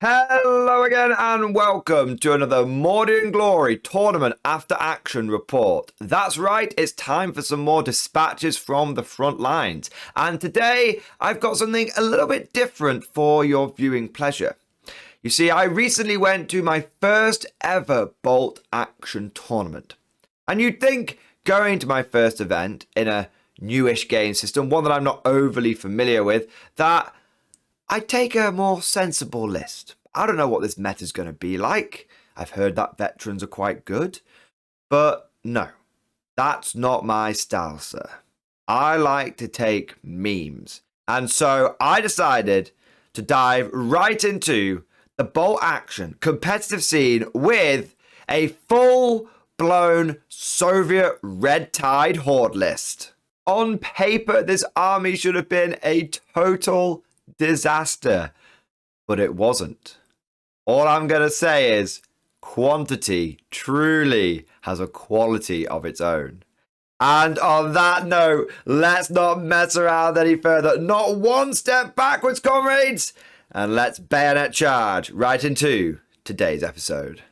Hello again and welcome to another Mordian Glory Tournament After Action report. That's right, it's time for some more dispatches from the front lines. And today I've got something a little bit different for your viewing pleasure. You see, I recently went to my first ever bolt action tournament. And you'd think going to my first event in a newish game system, one that I'm not overly familiar with, that I'd take a more sensible list. I don't know what this meta's going to be like. I've heard that veterans are quite good. But no, that's not my style, sir. I like to take memes. And so I decided to dive right into the bolt action competitive scene with a full-blown Soviet red tide horde list. On paper, this army should have been a total disaster, but it wasn't. All I'm going to say is quantity truly has a quality of its own. And on that note, let's not mess around any further. Not one step backwards, comrades! And let's bayonet charge right into today's episode.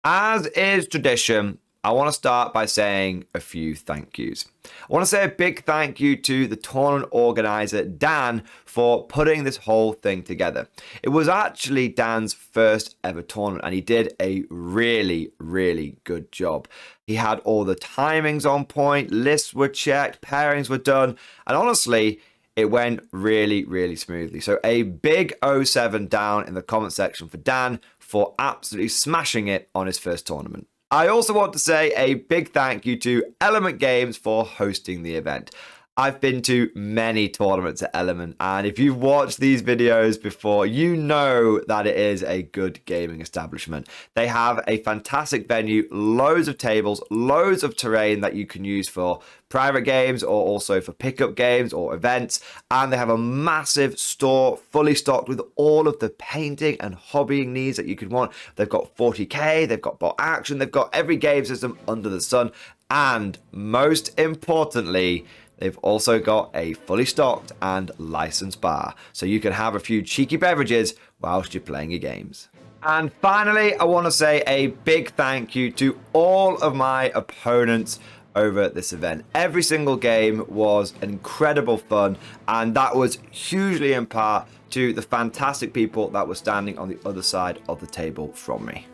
As is tradition, I want to start by saying a few thank yous. I want to say a big thank you to the tournament organizer, Dan, for putting this whole thing together. It was actually Dan's first ever tournament, and he did a really, really good job. He had all the timings on point, lists were checked, pairings were done, and honestly, it went really, really smoothly. So a big 07 down in the comment section for Dan for absolutely smashing it on his first tournament. I also want to say a big thank you to Element Games for hosting the event. I've been to many tournaments at Element, and if you've watched these videos before, you know that it is a good gaming establishment. They have a fantastic venue, loads of tables, loads of terrain that you can use for private games or also for pickup games or events, and they have a massive store fully stocked with all of the painting and hobbying needs that you could want. They've got 40k, they've got bot action, they've got every game system under the sun, and most importantly, they've also got a fully stocked and licensed bar, so you can have a few cheeky beverages whilst you're playing your games. And finally, I want to say a big thank you to all of my opponents over this event. Every single game was incredible fun, and that was hugely in part to the fantastic people that were standing on the other side of the table from me.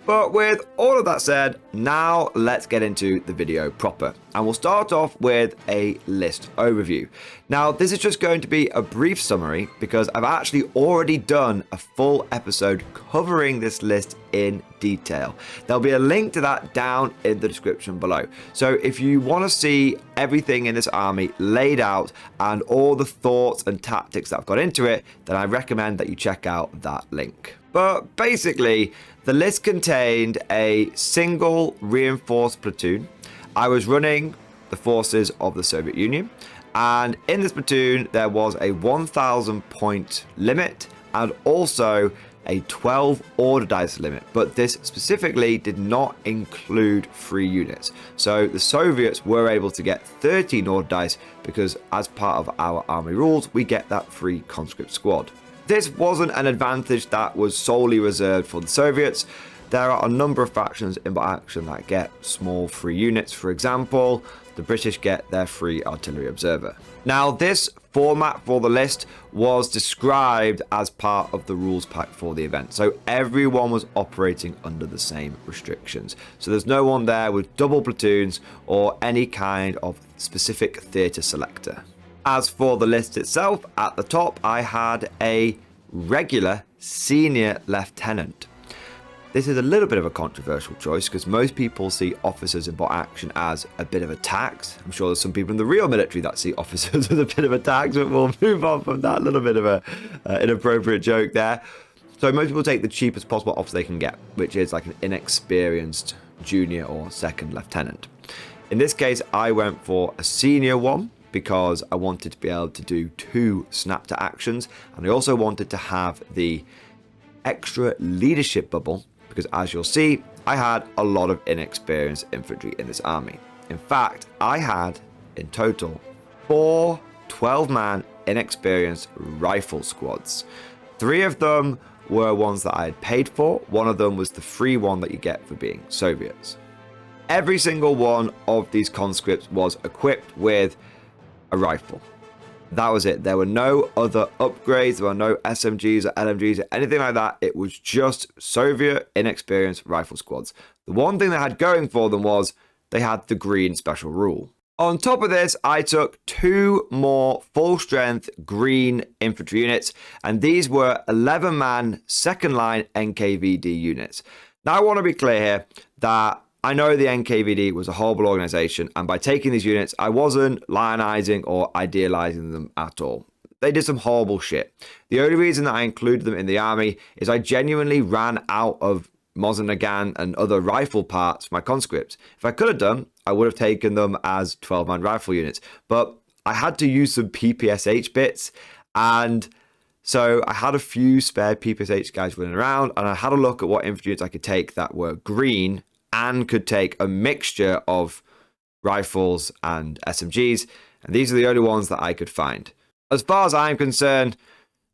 But with all of that said, now let's get into the video proper. And we'll start off with a list overview. Now, this is just going to be a brief summary because I've actually already done a full episode covering this list in detail. There'll be a link to that down in the description below. So if you want to see everything in this army laid out and all the thoughts and tactics that I've got into it, then I recommend that you check out that link. But basically, the list contained a single reinforced platoon. I was running the forces of the Soviet Union, and in this platoon there was a 1,000 point limit and also a 12 order dice limit, but this specifically did not include free units. So the Soviets were able to get 13 order dice because as part of our army rules, we get that free conscript squad. This wasn't an advantage that was solely reserved for the Soviets. There are a number of factions in action that get small free units. For example, the British get their free artillery observer. Now, this format for the list was described as part of the rules pack for the event. So everyone was operating under the same restrictions. So there's no one there with double platoons or any kind of specific theatre selector. As for the list itself, at the top I had a regular senior lieutenant. This is a little bit of a controversial choice because most people see officers in bot action as a bit of a tax. I'm sure there's some people in the real military that see officers as a bit of a tax, but we'll move on from that little bit of a inappropriate joke there. So most people take the cheapest possible officer they can get, which is like an inexperienced junior or second lieutenant. In this case, I went for a senior one because I wanted to be able to do 2 snap to actions, and I also wanted to have the extra leadership bubble because, as you'll see, I had a lot of inexperienced infantry in this army. In fact, I had in total 4 12-man inexperienced rifle squads. 3 of them were ones that I had paid for. One of them was the free one that you get for being Soviets. Every single one of these conscripts was equipped with a rifle. That was it. There were no other upgrades. There were no SMGs or LMGs or anything like that. It was just Soviet inexperienced rifle squads. The one thing they had going for them was they had the green special rule. On top of this, I took 2 more full-strength green infantry units, and these were 11-man second-line NKVD units. Now, I want to be clear here that I know the NKVD was a horrible organization, and by taking these units, I wasn't lionizing or idealizing them at all. They did some horrible shit. The only reason that I included them in the army is I genuinely ran out of Mosin and other rifle parts for my conscripts. If I could have done, I would have taken them as 12-man rifle units, but I had to use some PPSH bits, and so I had a few spare PPSH guys running around, and I had a look at what infantry units I could take that were green and could take a mixture of rifles and SMGs, and these are the only ones that I could find. As far as I'm concerned,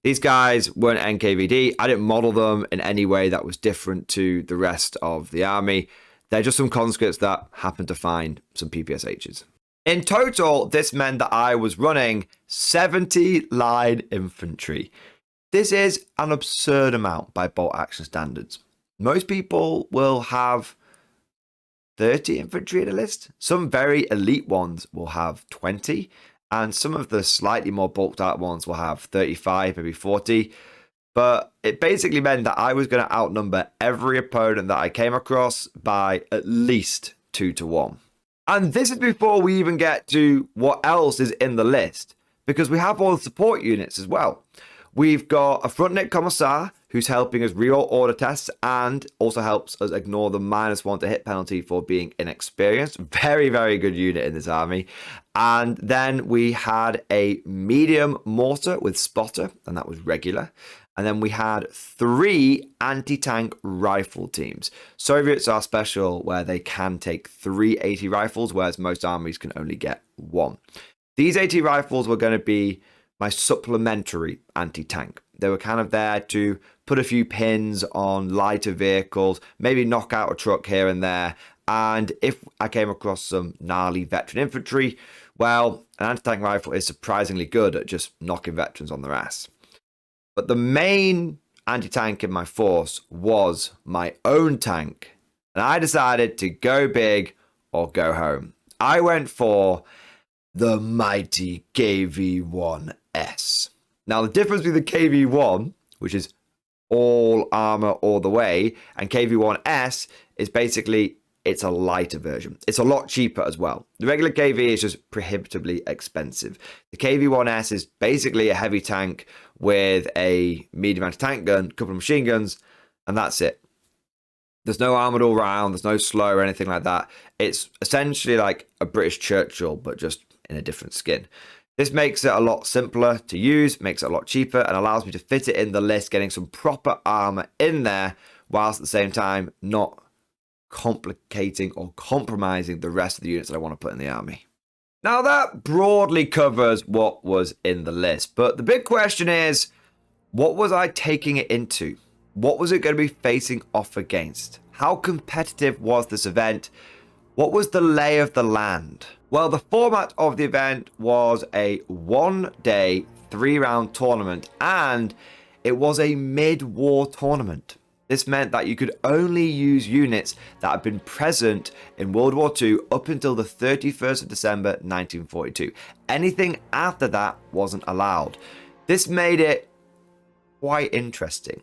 these guys weren't NKVD. I didn't model them in any way that was different to the rest of the army. They're just some conscripts that happened to find some PPSHs. In total, this meant that I was running 70 line infantry. This is an absurd amount by bolt action standards. Most people will have 30 infantry in a list. Some very elite ones will have 20. And some of the slightly more bulked out ones will have 35, maybe 40. But it basically meant that I was going to outnumber every opponent that I came across by at least 2 to 1. And this is before we even get to what else is in the list, because we have all the support units as well. We've got a Frontnik Commissar who's helping us reroll order tests and also helps us ignore the -1 to hit penalty for being inexperienced. Very, very good unit in this army. And then we had a medium mortar with spotter, and that was regular. And then we had 3 anti-tank rifle teams. Soviets are special where they can take 3 AT rifles, whereas most armies can only get 1. These AT rifles were going to be my supplementary anti-tank. They were kind of there to put a few pins on lighter vehicles, maybe knock out a truck here and there. And if I came across some gnarly veteran infantry, well, an anti-tank rifle is surprisingly good at just knocking veterans on their ass. But the main anti-tank in my force was my own tank. And I decided to go big or go home. I went for the mighty KV-1S. Now, the difference between the KV-1, which is all armor all the way, and KV-1S is basically, it's a lighter version. It's a lot cheaper as well. The regular KV is just prohibitively expensive. The KV-1S is basically a heavy tank with a medium anti-tank gun, a couple of machine guns, and that's it. There's no armored all round, there's no slow or anything like that. It's essentially like a British Churchill, but just in a different skin. This makes it a lot simpler to use, makes it a lot cheaper, and allows me to fit it in the list, getting some proper armor in there, whilst at the same time not complicating or compromising the rest of the units that I want to put in the army. Now that broadly covers what was in the list, but the big question is, what was I taking it into? What was it going to be facing off against? How competitive was this event? What was the lay of the land? Well, the format of the event was a 1-day, 3-round tournament, and it was a mid-war tournament. This meant that you could only use units that had been present in World War II up until the 31st of December 1942. Anything after that wasn't allowed. This made it quite interesting,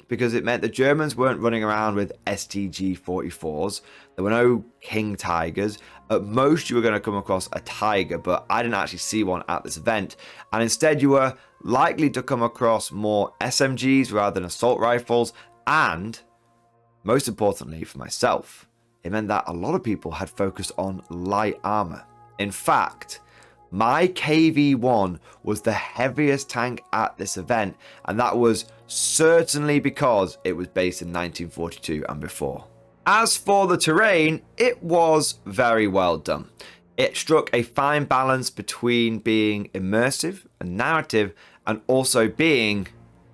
because it meant the Germans weren't running around with STG-44s. There were no King Tigers. At most, you were going to come across a Tiger, but I didn't actually see one at this event. And instead, you were likely to come across more SMGs rather than assault rifles. And, most importantly for myself, it meant that a lot of people had focused on light armor. In fact, my KV-1 was the heaviest tank at this event, and that was certainly because it was based in 1942 and before. As for the terrain, it was very well done. It struck a fine balance between being immersive and narrative and also being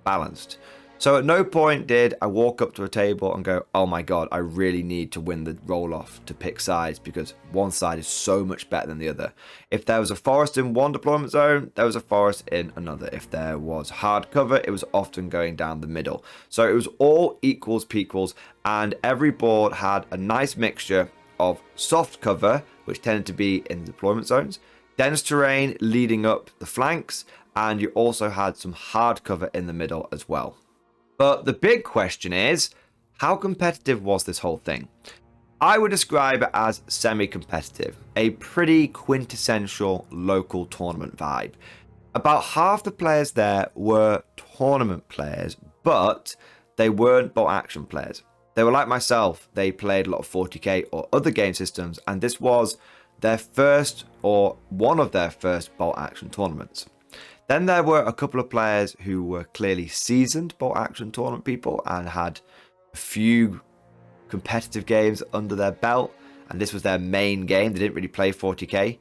balanced. So at no point did I walk up to a table and go, oh my god, I really need to win the roll-off to pick sides because one side is so much better than the other. If there was a forest in one deployment zone, there was a forest in another. If there was hard cover, it was often going down the middle. So it was all equals pequals, and every board had a nice mixture of soft cover, which tended to be in the deployment zones, dense terrain leading up the flanks, and you also had some hard cover in the middle as well. But the big question is, how competitive was this whole thing? I would describe it as semi-competitive, a pretty quintessential local tournament vibe. About half the players there were tournament players, but they weren't bolt action players. They were like myself, they played a lot of 40k or other game systems, and this was their first or one of their first bolt action tournaments. Then there were a couple of players who were clearly seasoned bolt action tournament people and had a few competitive games under their belt, and this was their main game. They didn't really play 40k.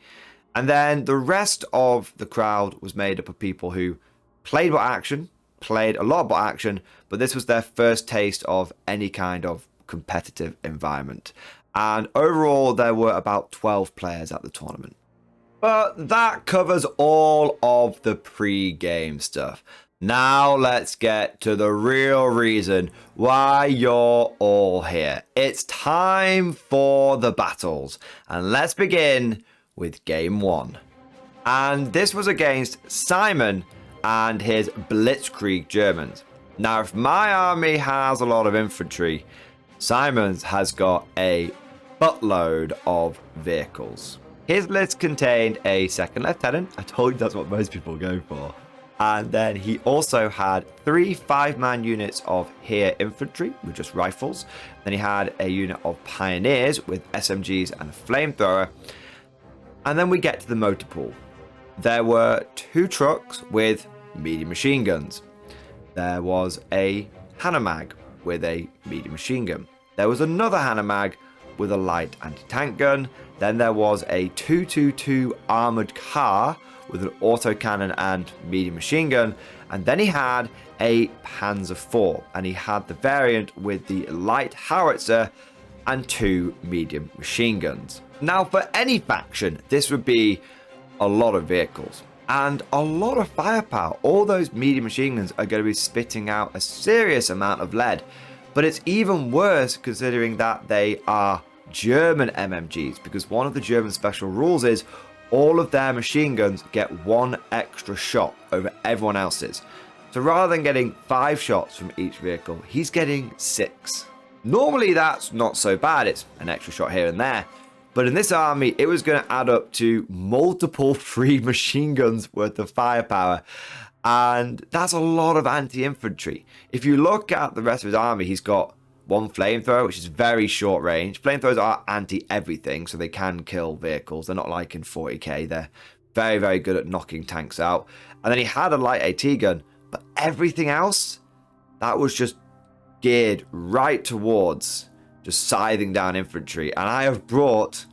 And then the rest of the crowd was made up of people who played bolt action, played a lot of bolt action, but this was their first taste of any kind of competitive environment. And overall, there were about 12 players at the tournament. But that covers all of the pre-game stuff. Now let's get to the real reason why you're all here. It's time for the battles. And let's begin with game 1. And this was against Simon and his Blitzkrieg Germans. Now, if my army has a lot of infantry, Simon's has got a buttload of vehicles. His list contained a second lieutenant. I told you that's what most people go for. And then he also had 3 5-man units of Heer infantry with just rifles. Then he had a unit of pioneers with SMGs and a flamethrower. And then we get to the motor pool. There were 2 trucks with medium machine guns. There was a Hanomag with a medium machine gun. There was another Hanomag with a light anti-tank gun. Then there was a 222 armored car with an autocannon and medium machine gun. And then he had a Panzer IV, and he had the variant with the light howitzer and 2 medium machine guns. Now, for any faction, this would be a lot of vehicles and a lot of firepower. All those medium machine guns are going to be spitting out a serious amount of lead. But it's even worse considering that they are German MMGs, because one of the German special rules is all of their machine guns get 1 extra shot over everyone else's. So rather than getting 5 shots from each vehicle, he's getting 6. Normally that's not so bad, it's an extra shot here and there. But in this army, it was going to add up to multiple 3 machine guns worth of firepower. And that's a lot of anti-infantry. If you look at the rest of his army, he's got 1 flamethrower, which is very short range. Flamethrowers are anti-everything, so they can kill vehicles. They're not like in 40k. They're very, very good at knocking tanks out. And then he had a light AT gun, but everything else, that was just geared right towards just scything down infantry. And I have brought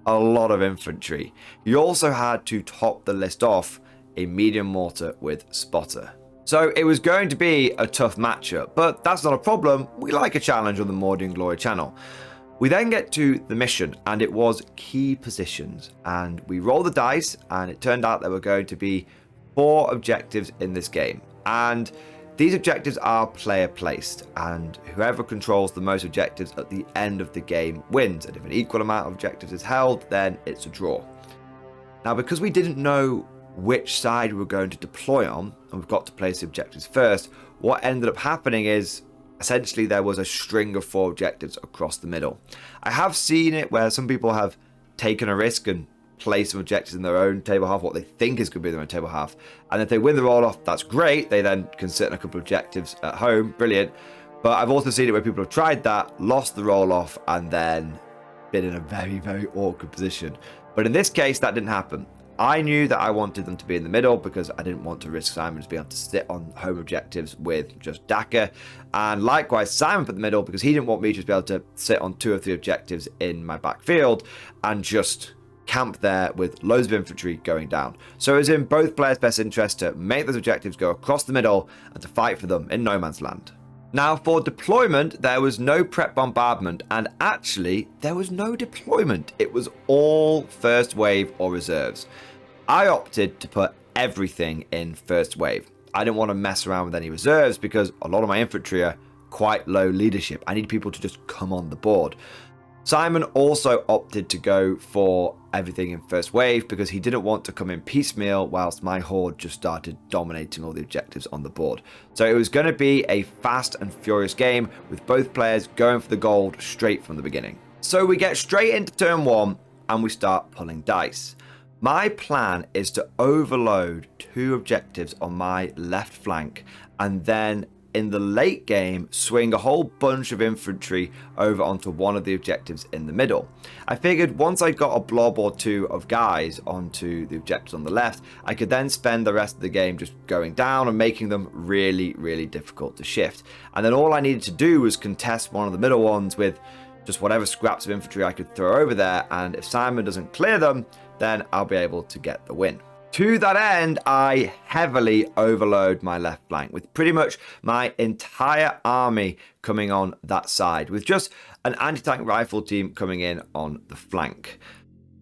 a lot of infantry. You also had to top the list off a medium mortar with spotter. So it was going to be a tough matchup, but that's not a problem. We like a challenge on the Mordian Glory channel. We then get to the mission, and it was key positions. And we rolled the dice, and it turned out there were going to be 4 objectives in this game. And these objectives are player placed, and whoever controls the most objectives at the end of the game wins. And if an equal amount of objectives is held, then it's a draw. Now, because we didn't know which side we were going to deploy on, and we've got to place the objectives first, what ended up happening is essentially there was a string of 4 objectives across the middle. I have seen it where some people have taken a risk and placed some objectives in their own table half, what they think is going to be their own table half, and if they win the roll-off, that's great. They then can sit on a couple of objectives at home, brilliant. But I've also seen it where people have tried that, lost the roll-off, and then been in a very, very awkward position. But in this case, that didn't happen. I knew that I wanted them to be in the middle because I didn't want to risk Simon to be able to sit on home objectives with just Daka. And likewise, Simon put the middle because he didn't want me to be able to sit on 2 or 3 objectives in my backfield and just camp there with loads of infantry going down. So it was in both players' best interest to make those objectives go across the middle and to fight for them in no man's land. Now, for deployment, there was no prep bombardment, and actually, there was no deployment. It was all first wave or reserves. I opted to put everything in first wave. I didn't want to mess around with any reserves because a lot of my infantry are quite low leadership. I need people to just come on the board. Simon also opted to go for everything in first wave because he didn't want to come in piecemeal whilst my horde just started dominating all the objectives on the board. So it was going to be a fast and furious game with both players going for the gold straight from the beginning. So we get straight into turn 1 and we start pulling dice. My plan is to overload 2 objectives on my left flank and then in the late game swing a whole bunch of infantry over onto one of the objectives in the middle. I figured once I got a blob or 2 of guys onto the objectives on the left, I could then spend the rest of the game just going down and making them really difficult to shift. And then all I needed to do was contest one of the middle ones with just whatever scraps of infantry I could throw over there, and if Simon doesn't clear them, then I'll be able to get the win. To that end, I heavily overload my left flank with pretty much my entire army coming on that side, with just an anti-tank rifle team coming in on the flank.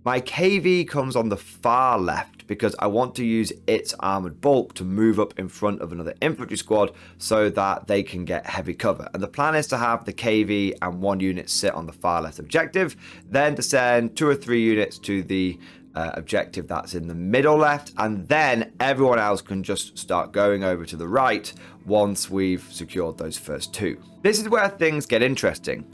My KV comes on the far left because I want to use its armoured bulk to move up in front of another infantry squad so that they can get heavy cover. And the plan is to have the KV and 1 unit sit on the far left objective, then to send 2 or 3 units to the objective that's in the middle left, and then everyone else can just start going over to the right once we've secured those first 2. This is where things get interesting,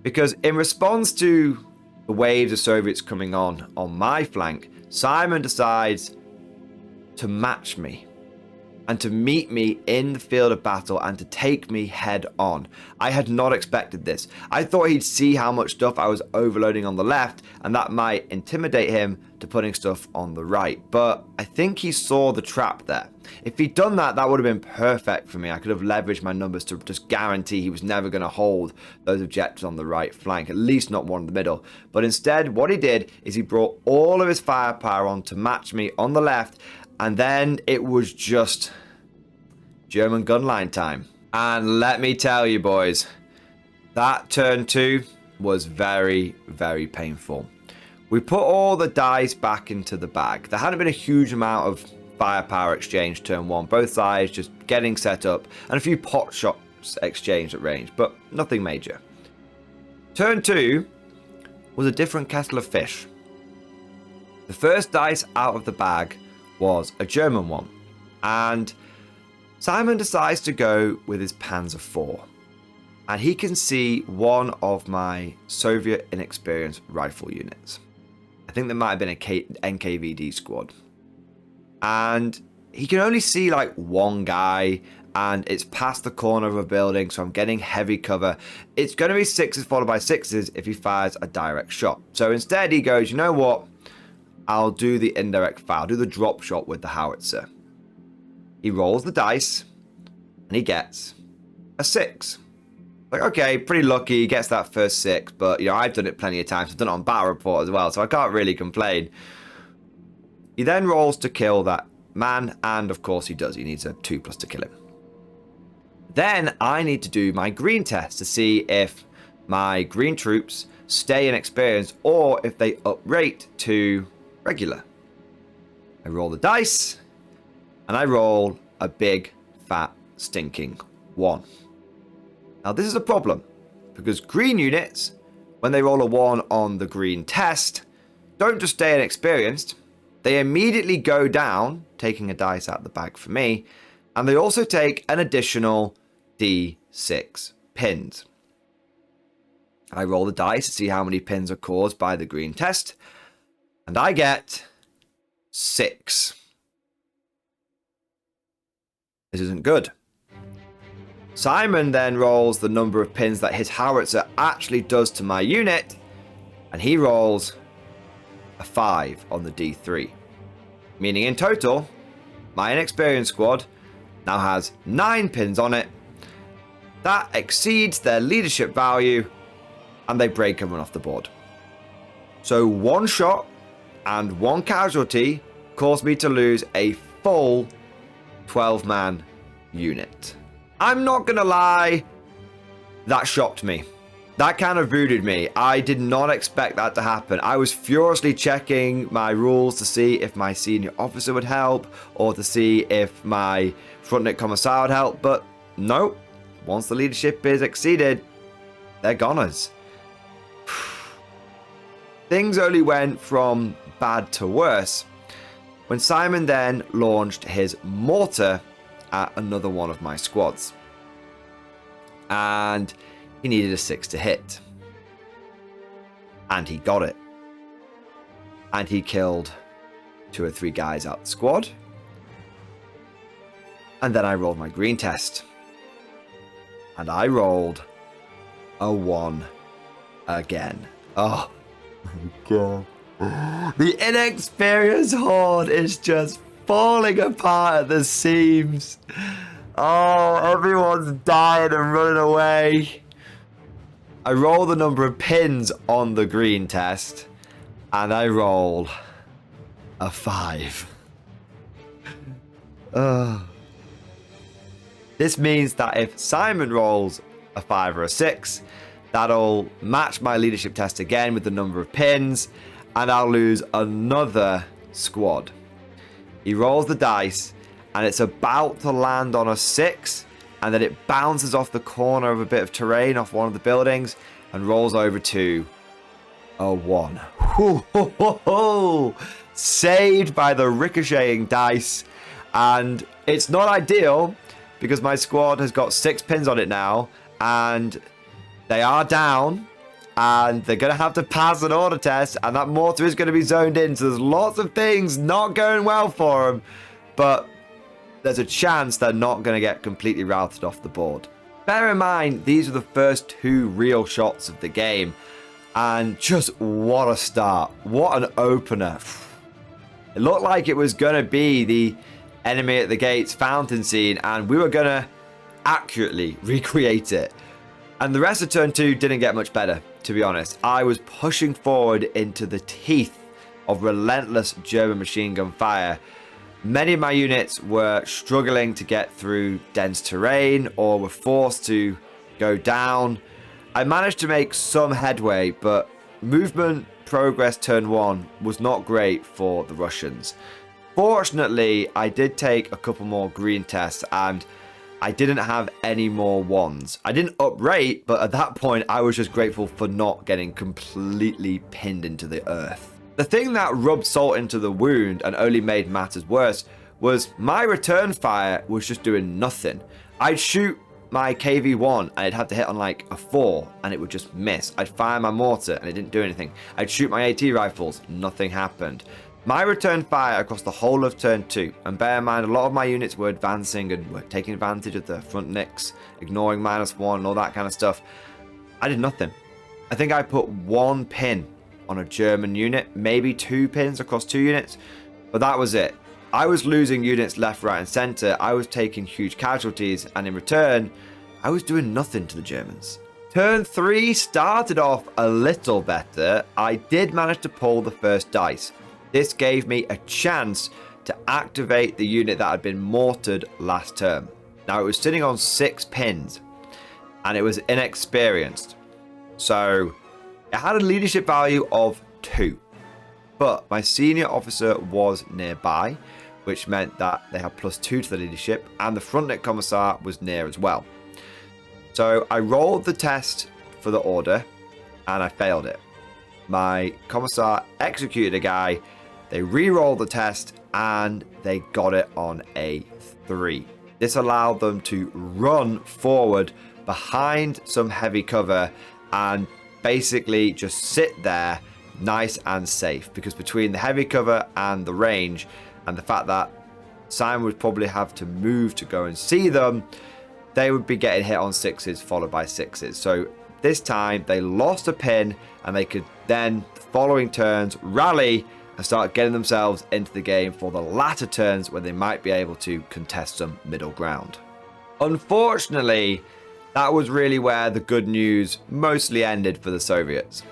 because in response to the waves of Soviets coming on my flank, Simon decides to match me and to meet me in the field of battle and to take me head on. I had not expected this. I thought he'd see how much stuff I was overloading on the left and that might intimidate him to putting stuff on the right. But I think he saw the trap there. If he'd done that, that would have been perfect for me. I could have leveraged my numbers to just guarantee he was never going to hold those objectives on the right flank, at least not one in the middle. But instead, what he did is he brought all of his firepower on to match me on the left, and then it was just German gunline time. And let me tell you, boys, that turn 2 was very painful. We put all the dice back into the bag. There hadn't been a huge amount of firepower exchange turn 1, both sides just getting set up, and a few pot shots exchanged at range, but nothing major. Turn 2 was a different kettle of fish. The first dice out of the bag was a German one, and Simon decides to go with his Panzer IV, and he can see one of my Soviet inexperienced rifle units. I think there might have been a NKVD squad. And he can only see like one guy, and it's past the corner of a building, so I'm getting heavy cover. It's going to be 6s followed by 6s if he fires a direct shot. So instead he goes, you know what? I'll do the indirect fire. I'll do the drop shot with the howitzer. He rolls the dice, and he gets a 6. Like, okay, pretty lucky, he gets that first 6, but, you know, I've done it plenty of times. I've done it on Battle Report as well, so I can't really complain. He then rolls to kill that man, and of course he does. He needs a 2+ to kill him. Then I need to do my green test to see if my green troops stay inexperienced or if they uprate to regular. I roll the dice, and I roll a big, fat, stinking 1. Now this is a problem, because green units, when they roll a 1 on the green test, don't just stay inexperienced. They immediately go down, taking a dice out of the bag for me, and they also take an additional D6 pins. I roll the dice to see how many pins are caused by the green test, and I get 6. This isn't good. Simon then rolls the number of pins that his howitzer actually does to my unit, and he rolls a 5 on the D3. Meaning in total, my inexperienced squad now has 9 pins on it. That exceeds their leadership value, and they break and run off the board. So 1 shot and one casualty caused me to lose a full 12-man unit. I'm not gonna lie, that shocked me. That kind of voodooed me. I did not expect that to happen. I was furiously checking my rules to see if my senior officer would help or to see if my frontnick commissar would help, but no. Once the leadership is exceeded, they're goners. Things only went from bad to worse when Simon then launched his mortar at another one of my squads. And he needed a 6 to hit. And he got it. And he killed 2 or 3 guys out the squad. And then I rolled my green test. And I rolled a 1 again. Oh my god. The inexperienced horde is just falling apart at the seams. Oh, everyone's dying and running away. I roll the number of pins on the green test, and I roll a 5. This means that if Simon rolls a 5 or a 6, that'll match my leadership test again with the number of pins, and I'll lose another squad. He rolls the dice, and it's about to land on a 6, and then it bounces off the corner of a bit of terrain off one of the buildings and rolls over to a 1. Saved by the ricocheting dice. And it's not ideal because my squad has got 6 pins on it now and they are down and they're going to have to pass an order test and that mortar is going to be zoned in. So there's lots of things not going well for them, but there's a chance they're not going to get completely routed off the board. Bear in mind, these are the first 2 real shots of the game. And just what a start. What an opener. It looked like it was going to be the enemy at the gates fountain scene. And we were going to accurately recreate it. And the rest of turn 2 didn't get much better, to be honest. I was pushing forward into the teeth of relentless German machine gun fire. Many of my units were struggling to get through dense terrain or were forced to go down. I managed to make some headway, but movement progress turn 1 was not great for the Russians. Fortunately, I did take a couple more green tests and I didn't have any more 1s. I didn't uprate, but at that point I was just grateful for not getting completely pinned into the earth. The thing that rubbed salt into the wound and only made matters worse was my return fire was just doing nothing. I'd shoot my KV-1 and it'd have to hit on like a 4 and it would just miss. I'd fire my mortar and it didn't do anything. I'd shoot my AT rifles, nothing happened. My return fire across the whole of turn 2, and bear in mind a lot of my units were advancing and were taking advantage of the front nicks, ignoring -1 and all that kind of stuff. I did nothing. I think I put 1 pin on a German unit, maybe 2 pins across 2 units, but that was it. I was losing units left, right and center. I was taking huge casualties, and in return I was doing nothing to the Germans. Turn 3 started off a little better. I did manage to pull the first dice. This gave me a chance to activate the unit that had been mortared last turn. Now it was sitting on 6 pins and it was inexperienced, so it had a leadership value of 2, but my senior officer was nearby, which meant that they had +2 to the leadership, and the frontnick commissar was near as well. So I rolled the test for the order and I failed it. My commissar executed a guy, they re-rolled the test and they got it on a 3. This allowed them to run forward behind some heavy cover and basically just sit there nice and safe, because between the heavy cover and the range and the fact that Simon would probably have to move to go and see them, they would be getting hit on 6s followed by 6s. So this time they lost a pin and they could then, the following turns, rally and start getting themselves into the game for the latter turns when they might be able to contest some middle ground. Unfortunately, that was really where the good news mostly ended for the Soviets.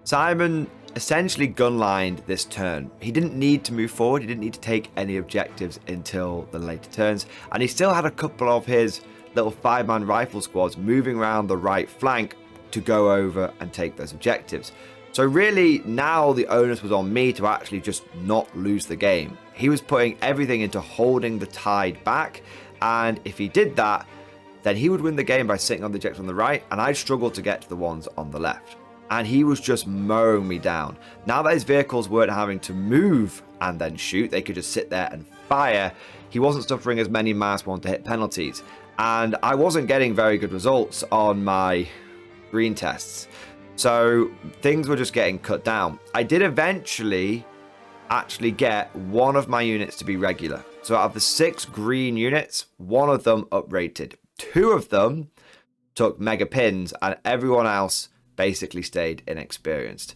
Simon essentially gunlined this turn. He didn't need to move forward. He didn't need to take any objectives until the later turns. And he still had a couple of his little 5-man rifle squads moving around the right flank to go over and take those objectives. So really, now the onus was on me to actually just not lose the game. He was putting everything into holding the tide back, and if he did that, then he would win the game by sitting on the objective on the right, and I'd struggle to get to the ones on the left. And he was just mowing me down. Now that his vehicles weren't having to move and then shoot, they could just sit there and fire, he wasn't suffering as many -1 to hit penalties. And I wasn't getting very good results on my green tests. So things were just getting cut down. I did eventually actually get one of my units to be regular. So out of the 6 green units, 1 of them uprated. 2 of them took mega pins, and everyone else basically stayed inexperienced.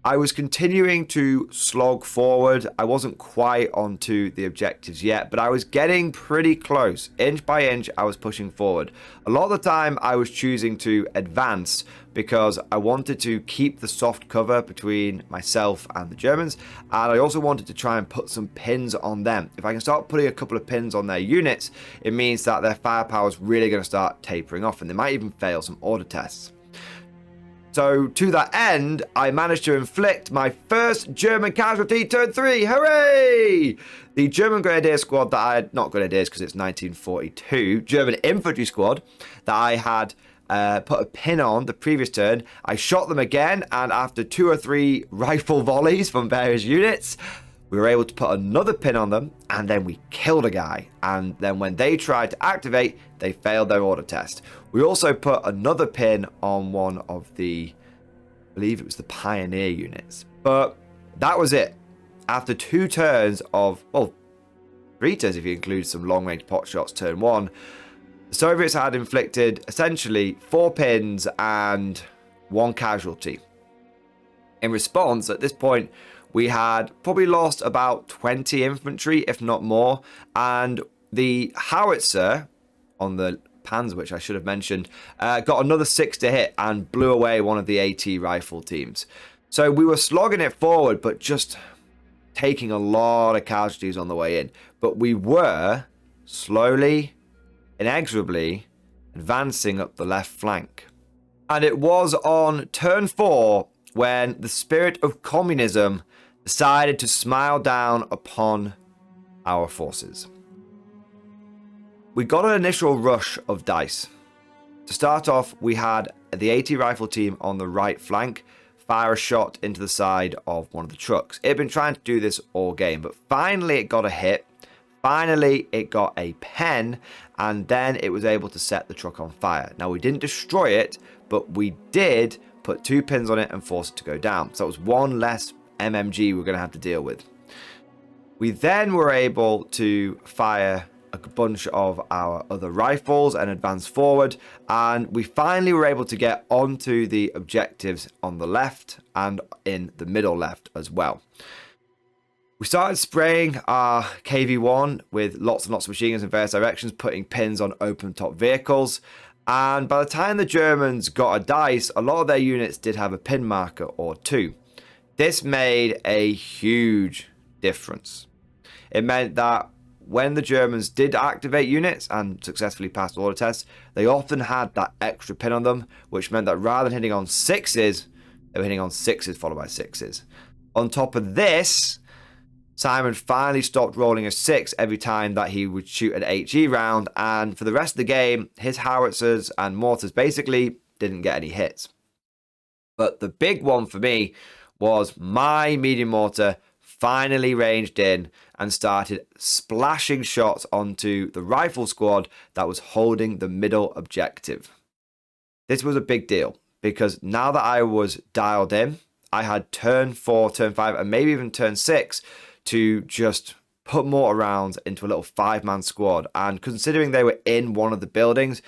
I was continuing to slog forward. I wasn't quite onto the objectives yet, but I was getting pretty close. Inch by inch, I was pushing forward. A lot of the time, I was choosing to advance because I wanted to keep the soft cover between myself and the Germans, and I also wanted to try and put some pins on them. If I can start putting a couple of pins on their units, it means that their firepower is really going to start tapering off, and they might even fail some order tests. So to that end, I managed to inflict my first German casualty turn 3. Hooray! The German Grenadier squad that I had, not Grenadiers because it's 1942, German infantry squad that I had put a pin on the previous turn. I shot them again, and after 2 or 3 rifle volleys from various units, we were able to put another pin on them, and then we killed a guy. And then when they tried to activate, they failed their order test. We also put another pin on one of the, I believe it was the Pioneer units. But that was it. After 2 turns of, well, 3 turns if you include some long-range pot shots turn 1, the Soviets had inflicted essentially 4 pins and 1 casualty. In response, at this point, we had probably lost about 20 infantry, if not more, and the howitzer on the Panzer, which I should have mentioned, got another 6 to hit and blew away one of the AT rifle teams. So we were slogging it forward, but just taking a lot of casualties on the way in. But we were slowly, inexorably advancing up the left flank. And it was on turn 4 when the spirit of communism decided to smile down upon our forces. We got an initial rush of dice. To start off, we had the AT rifle team on the right flank fire a shot into the side of one of the trucks. It had been trying to do this all game, but finally it got a hit. Finally, it got a pen, and then it was able to set the truck on fire. Now, we didn't destroy it, but we did put 2 pins on it and force it to go down. So it was 1 less MMG we're going to have to deal with. We then were able to fire a bunch of our other rifles and advance forward, and we finally were able to get onto the objectives on the left and in the middle left as well. We started spraying our KV-1 with lots and lots of machine guns in various directions, putting pins on open top vehicles, and by the time the Germans got a dice, a lot of their units did have a pin marker or 2. This made a huge difference. It meant that when the Germans did activate units and successfully passed order tests, they often had that extra pin on them, which meant that rather than hitting on 6s, they were hitting on 6s followed by 6s. On top of this, Simon finally stopped rolling a 6 every time that he would shoot an HE round, and for the rest of the game, his howitzers and mortars basically didn't get any hits. But the big one for me was my medium mortar finally ranged in and started splashing shots onto the rifle squad that was holding the middle objective. This was a big deal because now that I was dialed in, I had turn 4, turn 5, and maybe even turn 6 to just put mortar rounds into a little 5-man squad. And considering they were in one of the buildings,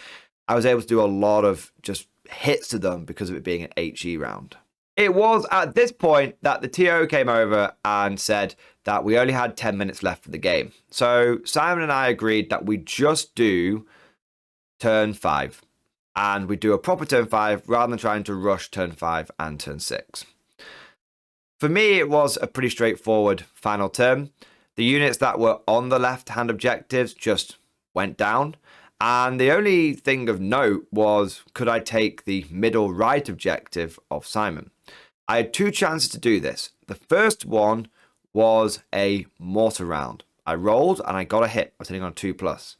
I was able to do a lot of just hits to them because of it being an HE round. It was at this point that the TO came over and said that we only had 10 minutes left for the game. So Simon and I agreed that we just do turn 5. And we do a proper turn 5 rather than trying to rush turn 5 and turn 6. For me, it was a pretty straightforward final turn. The units that were on the left-hand objectives just went down. And the only thing of note was, could I take the middle right objective of Simon? I had two chances to do this. The first one was a mortar round. I rolled and I got a hit. I was hitting on a 2+.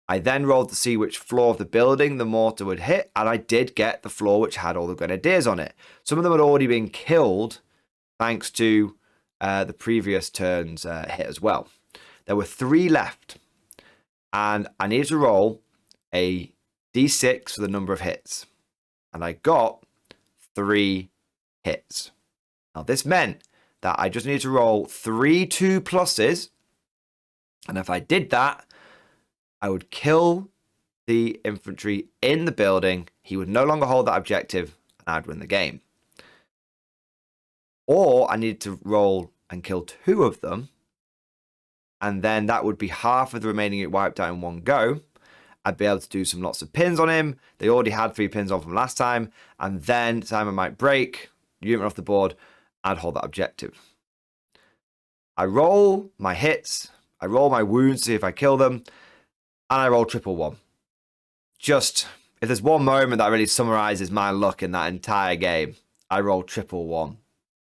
I then rolled to see which floor of the building the mortar would hit, and I did get the floor which had all the grenadiers on it. Some of them had already been killed thanks to the previous turn's hit as well. There were 3 left, and I needed to roll a d6 for the number of hits, and I got 3 hits. Now this meant that I just needed to roll 3 2+, and if I did that, I would kill the infantry in the building. He would no longer hold that objective, and I'd win the game. Or I needed to roll and kill 2 of them, and then that would be half of the remaining unit wiped out in one go. I'd be able to do some lots of pins on him. They already had 3 pins on from last time, and then Simon might break, unit off the board, I'd hold that objective. I roll my hits, I roll my wounds to see if I kill them, and I roll 111. Just, if there's one moment that really summarizes my luck in that entire game, I roll 111.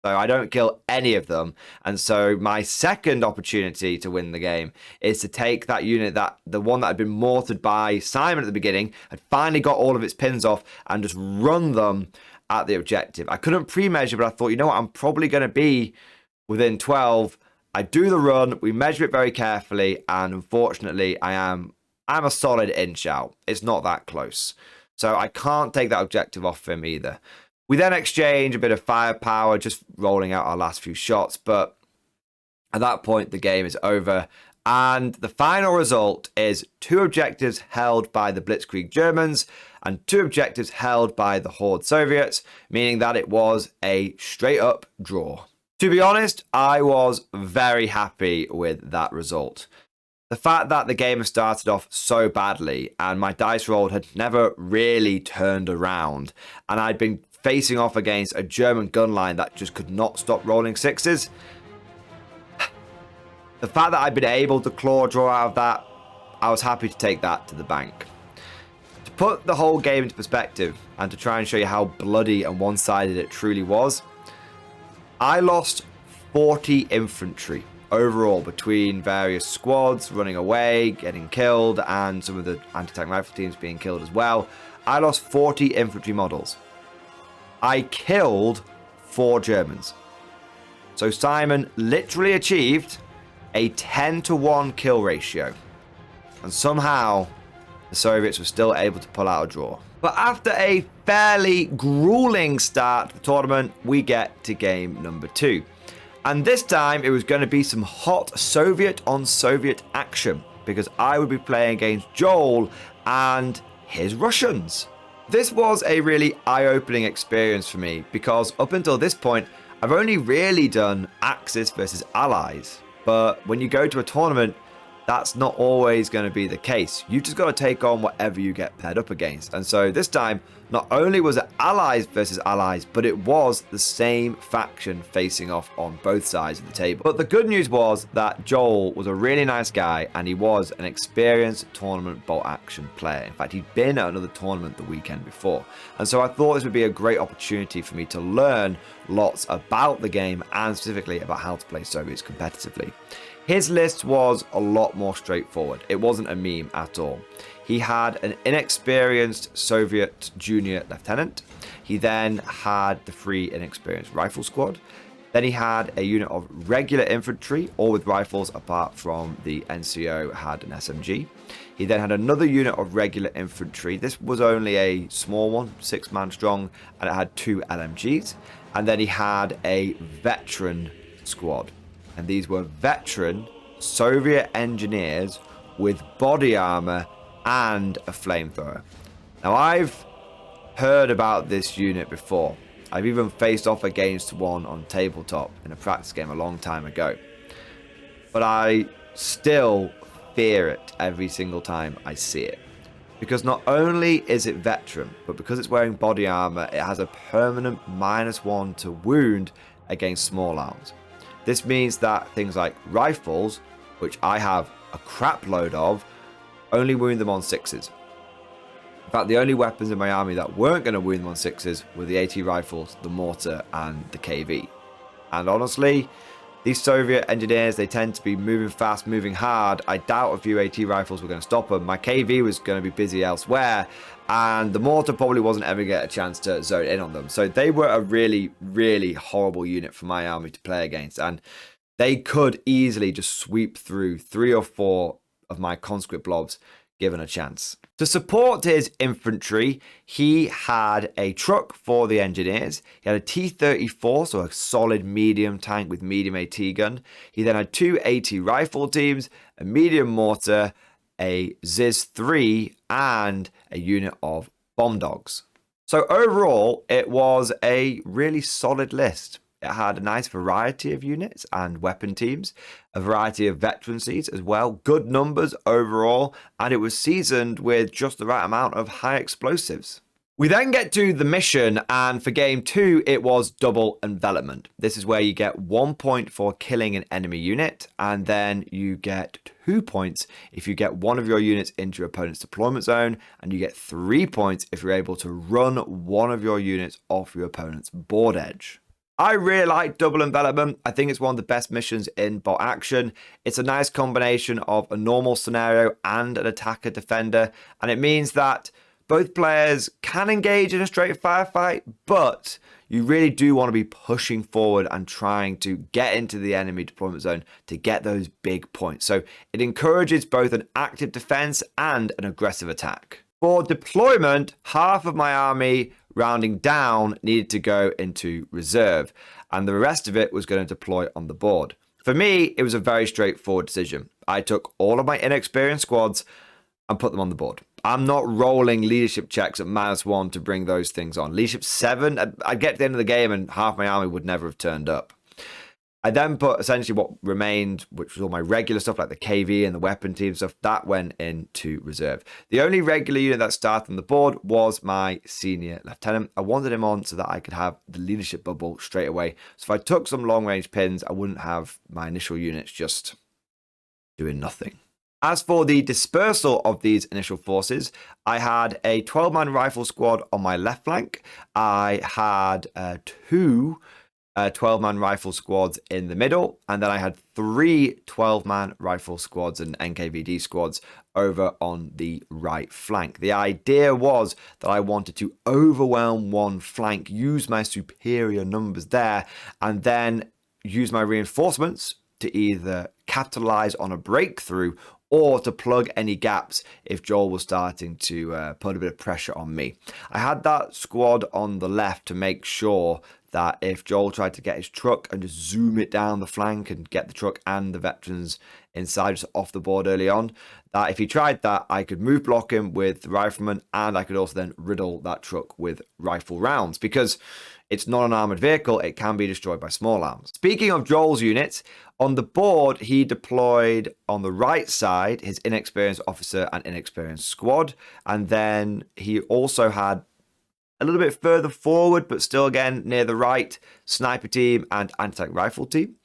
So I don't kill any of them. And so my second opportunity to win the game is to take that unit, the one that had been mortared by Simon at the beginning, had finally got all of its pins off, and just run them at the objective. I couldn't pre-measure, but I thought, you know what, I'm probably going to be within 12. I do the run, we measure it very carefully, and unfortunately I'm a solid inch out. It's not that close. So I can't take that objective off him either. We then exchange a bit of firepower, just rolling out our last few shots, but at that point the game is over, and the final result is 2 objectives held by the Blitzkrieg Germans and 2 objectives held by the Horde Soviets, meaning that it was a straight up draw. To be honest, I was very happy with that result. The fact that the game had started off so badly and my dice roll had never really turned around, and I'd been facing off against a German gun line that just could not stop rolling 6s. The fact that I'd been able to claw draw out of that, I was happy to take that to the bank. To put the whole game into perspective and to try and show you how bloody and one-sided it truly was, I lost 40 infantry overall between various squads running away, getting killed, and some of the anti-tank rifle teams being killed as well. I lost 40 infantry models. I killed 4 Germans. So Simon literally achieved a 10-to-1 kill ratio. And somehow the Soviets were still able to pull out a draw. But after a fairly grueling start to the tournament, we get to game number 2. And this time it was going to be some hot Soviet on Soviet action, because I would be playing against Joel and his Russians. This was a really eye-opening experience for me, because up until this point, I've only really done Axis versus Allies. But when you go to a tournament, that's not always going to be the case. You just got to take on whatever you get paired up against. And so this time, not only was it Allies versus Allies, but it was the same faction facing off on both sides of the table. But the good news was that Joel was a really nice guy, and he was an experienced tournament bolt action player. In fact, he'd been at another tournament the weekend before. And so I thought this would be a great opportunity for me to learn lots about the game, and specifically about how to play Soviets competitively. His list was a lot more straightforward. It wasn't a meme at all. He had an inexperienced Soviet junior lieutenant. He then had the 3 inexperienced rifle squad. Then he had a unit of regular infantry, all with rifles apart from the NCO had an SMG. He then had another unit of regular infantry. This was only a small one, 6-man strong, and it had 2 LMGs. And then he had a veteran squad. And these were veteran Soviet engineers with body armor and a flamethrower. Now, I've heard about this unit before. I've even faced off against one on tabletop in a practice game a long time ago. But I still fear it every single time I see it. Because not only is it veteran, but because it's wearing body armor, it has a permanent -1 to wound against small arms. This means that things like rifles, which I have a crap load of, only wound them on 6s. In fact, the only weapons in my army that weren't going to wound them on 6s were the AT rifles, the mortar, and the KV. And honestly, these Soviet engineers, they tend to be moving fast, moving hard. I doubt a few AT rifles were going to stop them. My KV was going to be busy elsewhere, and the mortar probably wasn't ever going to get a chance to zone in on them. So they were a really, really horrible unit for my army to play against, and they could easily just sweep through 3 or 4 of my conscript blobs given a chance. To support his infantry, he had a truck for the engineers. He had a T-34, so a solid medium tank with medium AT gun. He then had 2 AT rifle teams, a medium mortar, a Ziz-3, and a unit of bomb dogs. So overall, it was a really solid list. It had a nice variety of units and weapon teams, a variety of veterancies as well, good numbers overall, and it was seasoned with just the right amount of high explosives. We then get to the mission, and for game 2, it was double envelopment. This is where you get 1 point for killing an enemy unit, and then you get 2 points if you get one of your units into your opponent's deployment zone, and you get 3 points if you're able to run one of your units off your opponent's board edge. I really like double envelopment. I think it's one of the best missions in bot action. It's a nice combination of a normal scenario and an attacker defender, and it means that both players can engage in a straight firefight, but you really do want to be pushing forward and trying to get into the enemy deployment zone to get those big points. So it encourages both an active defense and an aggressive attack. For deployment, half of my army, rounding down, needed to go into reserve, and the rest of it was going to deploy on the board. For me, it was a very straightforward decision. I took all of my inexperienced squads and put them on the board. I'm not rolling leadership checks at -1 to bring those things on. Leadership 7, I'd get to the end of the game and half my army would never have turned up. I then put essentially what remained, which was all my regular stuff like the KV and the weapon team stuff, that went into reserve. The only regular unit that started on the board was my senior lieutenant. I wanted him on so that I could have the leadership bubble straight away. So if I took some long range pins, I wouldn't have my initial units just doing nothing. As for the dispersal of these initial forces, I had a 12-man rifle squad on my left flank. I had 2 12-man rifle squads in the middle, and then I had 3 12-man rifle squads and NKVD squads over on the right flank. The idea was that I wanted to overwhelm one flank, use my superior numbers there, and then use my reinforcements to either capitalize on a breakthrough or to plug any gaps if Joel was starting to put a bit of pressure on me. I had that squad on the left to make sure that if Joel tried to get his truck and just zoom it down the flank and get the truck and the veterans inside just off the board early on, that if he tried that, I could move block him with the rifleman, and I could also then riddle that truck with rifle rounds, because it's not an armored vehicle, it can be destroyed by small arms. Speaking of Joel's units, on the board, he deployed on the right side his inexperienced officer and inexperienced squad, and then he also had a little bit further forward, but still again near the right, sniper team and anti-tank rifle team.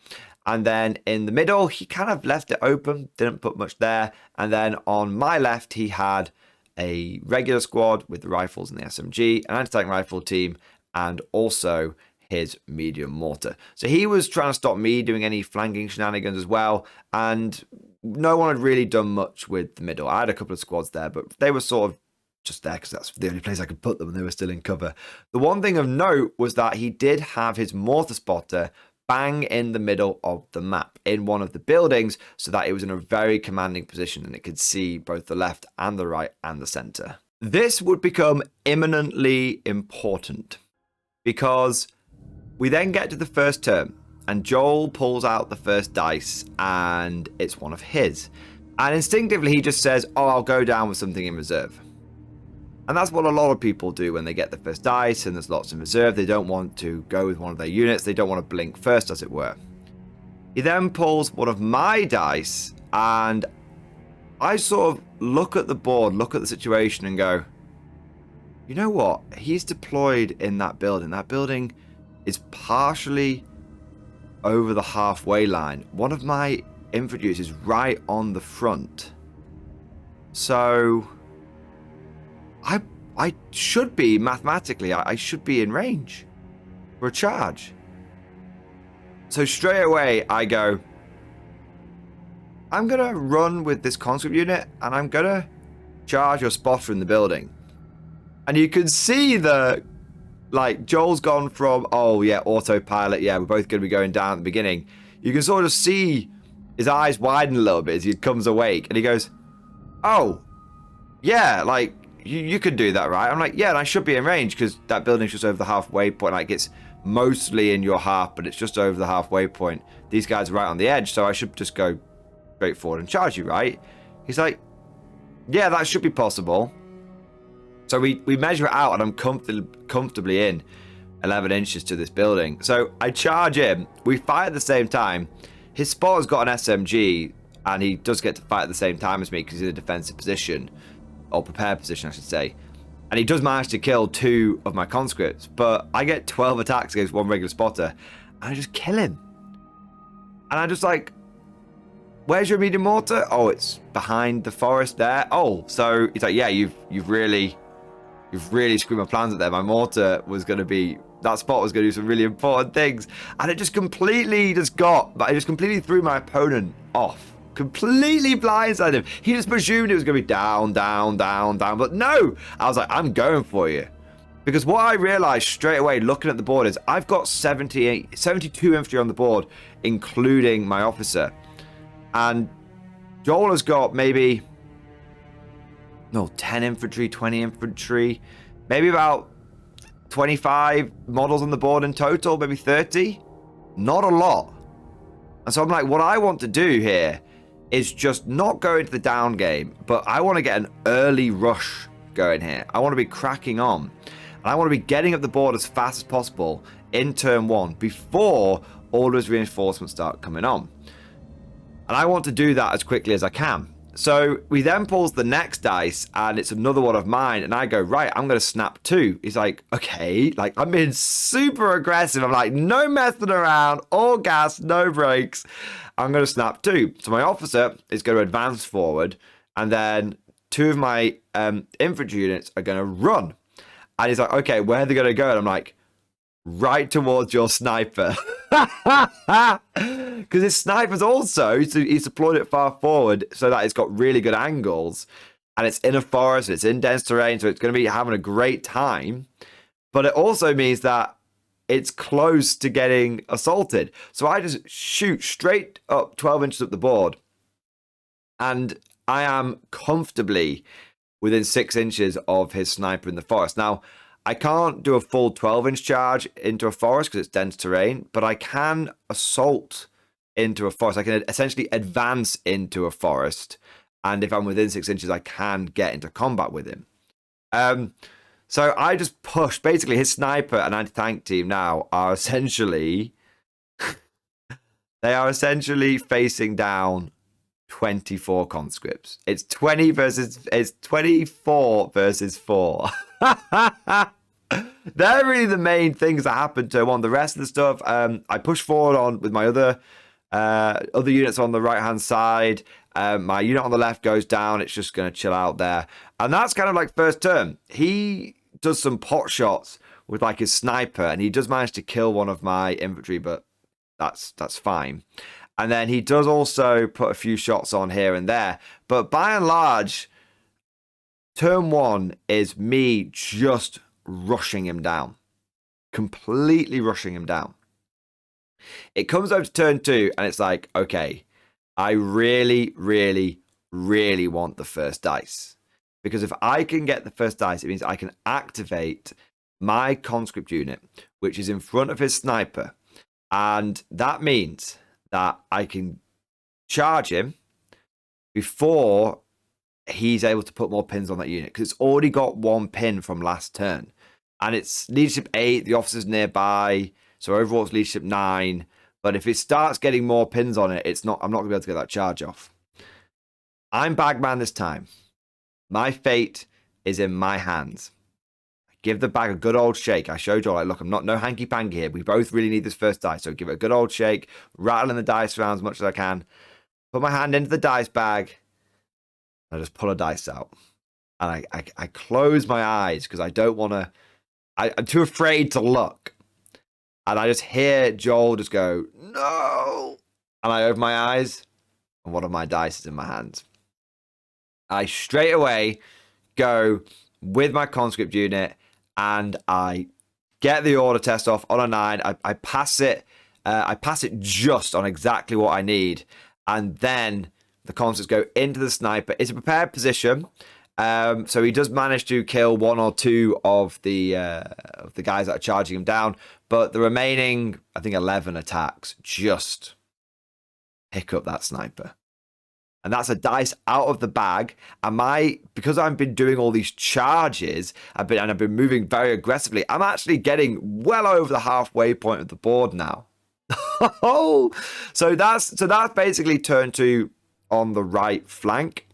And then in the middle, he kind of left it open, didn't put much there. And then on my left, he had a regular squad with the rifles and the SMG, an anti-tank rifle team, and also his medium mortar. So he was trying to stop me doing any flanking shenanigans as well. And no one had really done much with the middle. I had a couple of squads there, but they were sort of just there because that's the only place I could put them and they were still in cover. The one thing of note was that he did have his mortar spotter bang in the middle of the map in one of the buildings, so that it was in a very commanding position and it could see both the left and the right and the center. This would become imminently important because we then get to the first turn and Joel pulls out the first dice and it's one of his. And instinctively he just says, oh, I'll go down with something in reserve. And that's what a lot of people do when they get the first dice and there's lots in reserve. They don't want to go with one of their units. They don't want to blink first, as it were. He then pulls one of my dice and I sort of look at the board, look at the situation and go, you know what? He's deployed in that building. That building is partially over the halfway line. One of my infantry is right on the front. So I should be, mathematically, I should be in range for a charge. So straight away, I go, I'm going to run with this conscript unit, and I'm going to charge your spotter in the building. And you can see the, like, Joel's gone from, oh, yeah, autopilot, yeah, we're both going to be going down at the beginning. You can sort of see his eyes widen a little bit as he comes awake, and he goes, oh, yeah, like, you could do that, right? I'm like, yeah, and I should be in range because that building's just over the halfway point. Like, it's mostly in your half, but it's just over the halfway point. These guys are right on the edge, so I should just go straight forward and charge you, right? He's like, yeah, that should be possible. So we measure it out, and I'm comfortably in 11 inches to this building. So I charge him. We fight at the same time. His spotter's got an SMG, and he does get to fight at the same time as me because he's in a defensive position. Or prepared position, I should say. And he does manage to kill 2 of my conscripts, but I get 12 attacks against 1 regular spotter, and I just kill him. And I'm just like, where's your medium mortar? Oh, it's behind the forest there. Oh, so he's like, yeah, you've really screwed my plans up there. My mortar was going to be, that spot was going to do some really important things, and it just completely threw my opponent off. Completely blindsided him. He just presumed it was going to be down, down, down, down. But no, I was like, I'm going for you. Because what I realized straight away looking at the board is I've got 72 infantry on the board, including my officer. And Joel has got maybe, 10 infantry, 20 infantry, maybe about 25 models on the board in total, maybe 30. Not a lot. And so I'm like, what I want to do here is just not go into the down game, but I want to get an early rush going here. I want to be cracking on. And I want to be getting up the board as fast as possible in turn 1 before all those reinforcements start coming on. And I want to do that as quickly as I can. So we then pulls the next dice, and it's another one of mine, and I go, right, I'm going to snap 2. He's like, okay, like, I'm being super aggressive. I'm like, no messing around, all gas, no brakes. I'm going to snap 2. So my officer is going to advance forward, and then 2 of my infantry units are going to run. And he's like, okay, where are they going to go? And I'm like, right towards your sniper. Because his sniper's also, he's deployed it far forward so that it's got really good angles, and it's in a forest, it's in dense terrain, so it's going to be having a great time. But it also means that it's close to getting assaulted. So I just shoot straight up 12 inches up the board, and I am comfortably within 6 inches of his sniper in the forest. Now, I can't do a full 12-inch charge into a forest because it's dense terrain, but I can assault into a forest. I can essentially advance into a forest, and if I'm within 6 inches, I can get into combat with him. So I just push. Basically, his sniper and anti-tank team now are essentially facing down 24 conscripts. It's 24 versus 4. They're really the main things that happened to one. The rest of the stuff, I push forward on with my other units on the right hand side. My unit on the left goes down. It's just going to chill out there, and that's kind of like first turn. He does some pot shots with like his sniper, and he does manage to kill one of my infantry, but that's fine. And then he does also put a few shots on here and there, but by and large, turn 1 is me just rushing him down, completely rushing him down. It comes over to turn 2, and it's like, okay, I really, really, really want the first dice. Because if I can get the first dice, it means I can activate my conscript unit, which is in front of his sniper. And that means that I can charge him before he's able to put more pins on that unit, because it's already got 1 pin from last turn. And it's leadership 8, the officer's nearby, so overall it's leadership 9. But if it starts getting more pins on it, I'm not going to be able to get that charge off. I'm Bagman this time. My fate is in my hands. I give the bag a good old shake. I showed Joel, like, look, I'm not no hanky-panky here. We both really need this first dice, so give it a good old shake, rattling the dice around as much as I can, put my hand into the dice bag, and I just pull a dice out. And I close my eyes because I don't want to, I'm too afraid to look. And I just hear Joel just go, no. And I open my eyes, and one of my dice is in my hand. I straight away go with my conscript unit, and I get the order test off on a 9. I pass it. I pass it just on exactly what I need, and then the conscripts go into the sniper. It's a prepared position, so he does manage to kill 1 or 2 of the guys that are charging him down, but the remaining, I think, 11 attacks just pick up that sniper. And that's a dice out of the bag. And because I've been doing all these charges, I've been moving very aggressively, I'm actually getting well over the halfway point of the board now. So that's basically turn 2 on the right flank.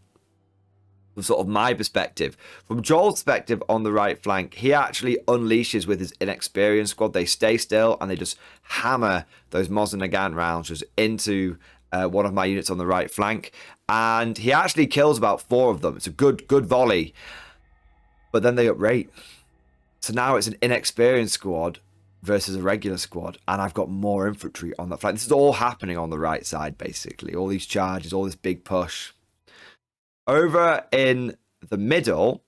From sort of my perspective. From Joel's perspective on the right flank, he actually unleashes with his inexperienced squad. They stay still and they just hammer those Mosin Nagant rounds just into one of my units on the right flank, and he actually kills about 4 of them. It's a good volley, but then they uprate. So now it's an inexperienced squad versus a regular squad, and I've got more infantry on that flank. This is all happening on the right side, basically. All these charges, all this big push. Over in the middle,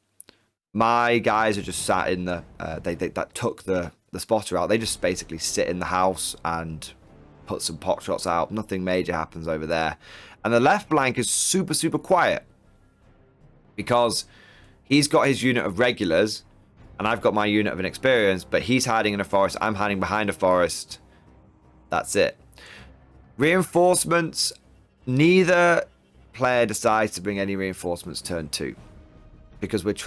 my guys are just sat in the that took the spotter out. They just basically sit in the house and put some pot shots out. Nothing major happens over there. And the left flank is super, super quiet because he's got his unit of regulars and I've got my unit of inexperienced, but he's hiding in a forest. I'm hiding behind a forest. That's it. Reinforcements. Neither player decides to bring any reinforcements turn 2 because we're just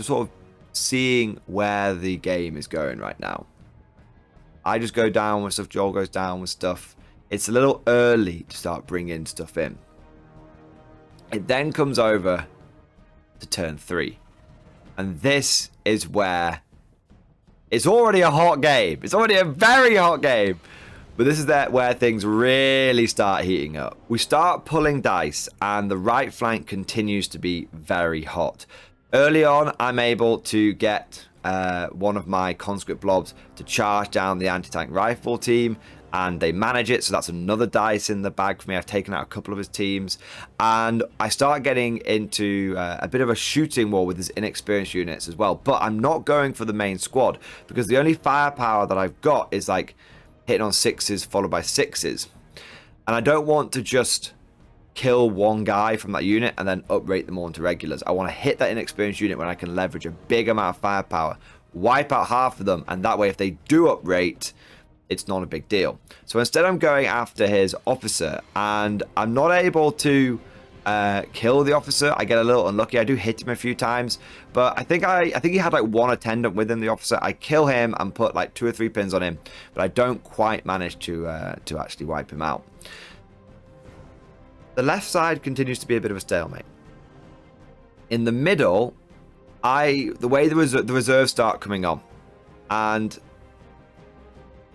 sort of seeing where the game is going right now. I just go down with stuff. Joel goes down with stuff. It's a little early to start bringing stuff in. It then comes over to turn 3. And this is where it's already a hot game. It's already a very hot game. But this is where things really start heating up. We start pulling dice and the right flank continues to be very hot. Early on, I'm able to get one of my conscript blobs to charge down the anti-tank rifle team, and they manage it, so that's another dice in the bag for me. I've taken out a couple of his teams, and I start getting into a bit of a shooting war with his inexperienced units as well, but I'm not going for the main squad because the only firepower that I've got is like hitting on 6s followed by 6s, and I don't want to just kill one guy from that unit and then uprate them all into regulars. I want to hit that inexperienced unit when I can leverage a big amount of firepower, wipe out half of them, and that way if they do uprate, it's not a big deal. So instead I'm going after his officer, and I'm not able to kill the officer. I get a little unlucky. I do hit him a few times, but I think he had like 1 attendant within the officer. I kill him and put like 2 or 3 pins on him, but I don't quite manage to actually wipe him out. The left side continues to be a bit of a stalemate. In the middle, the way the reserves start coming on, and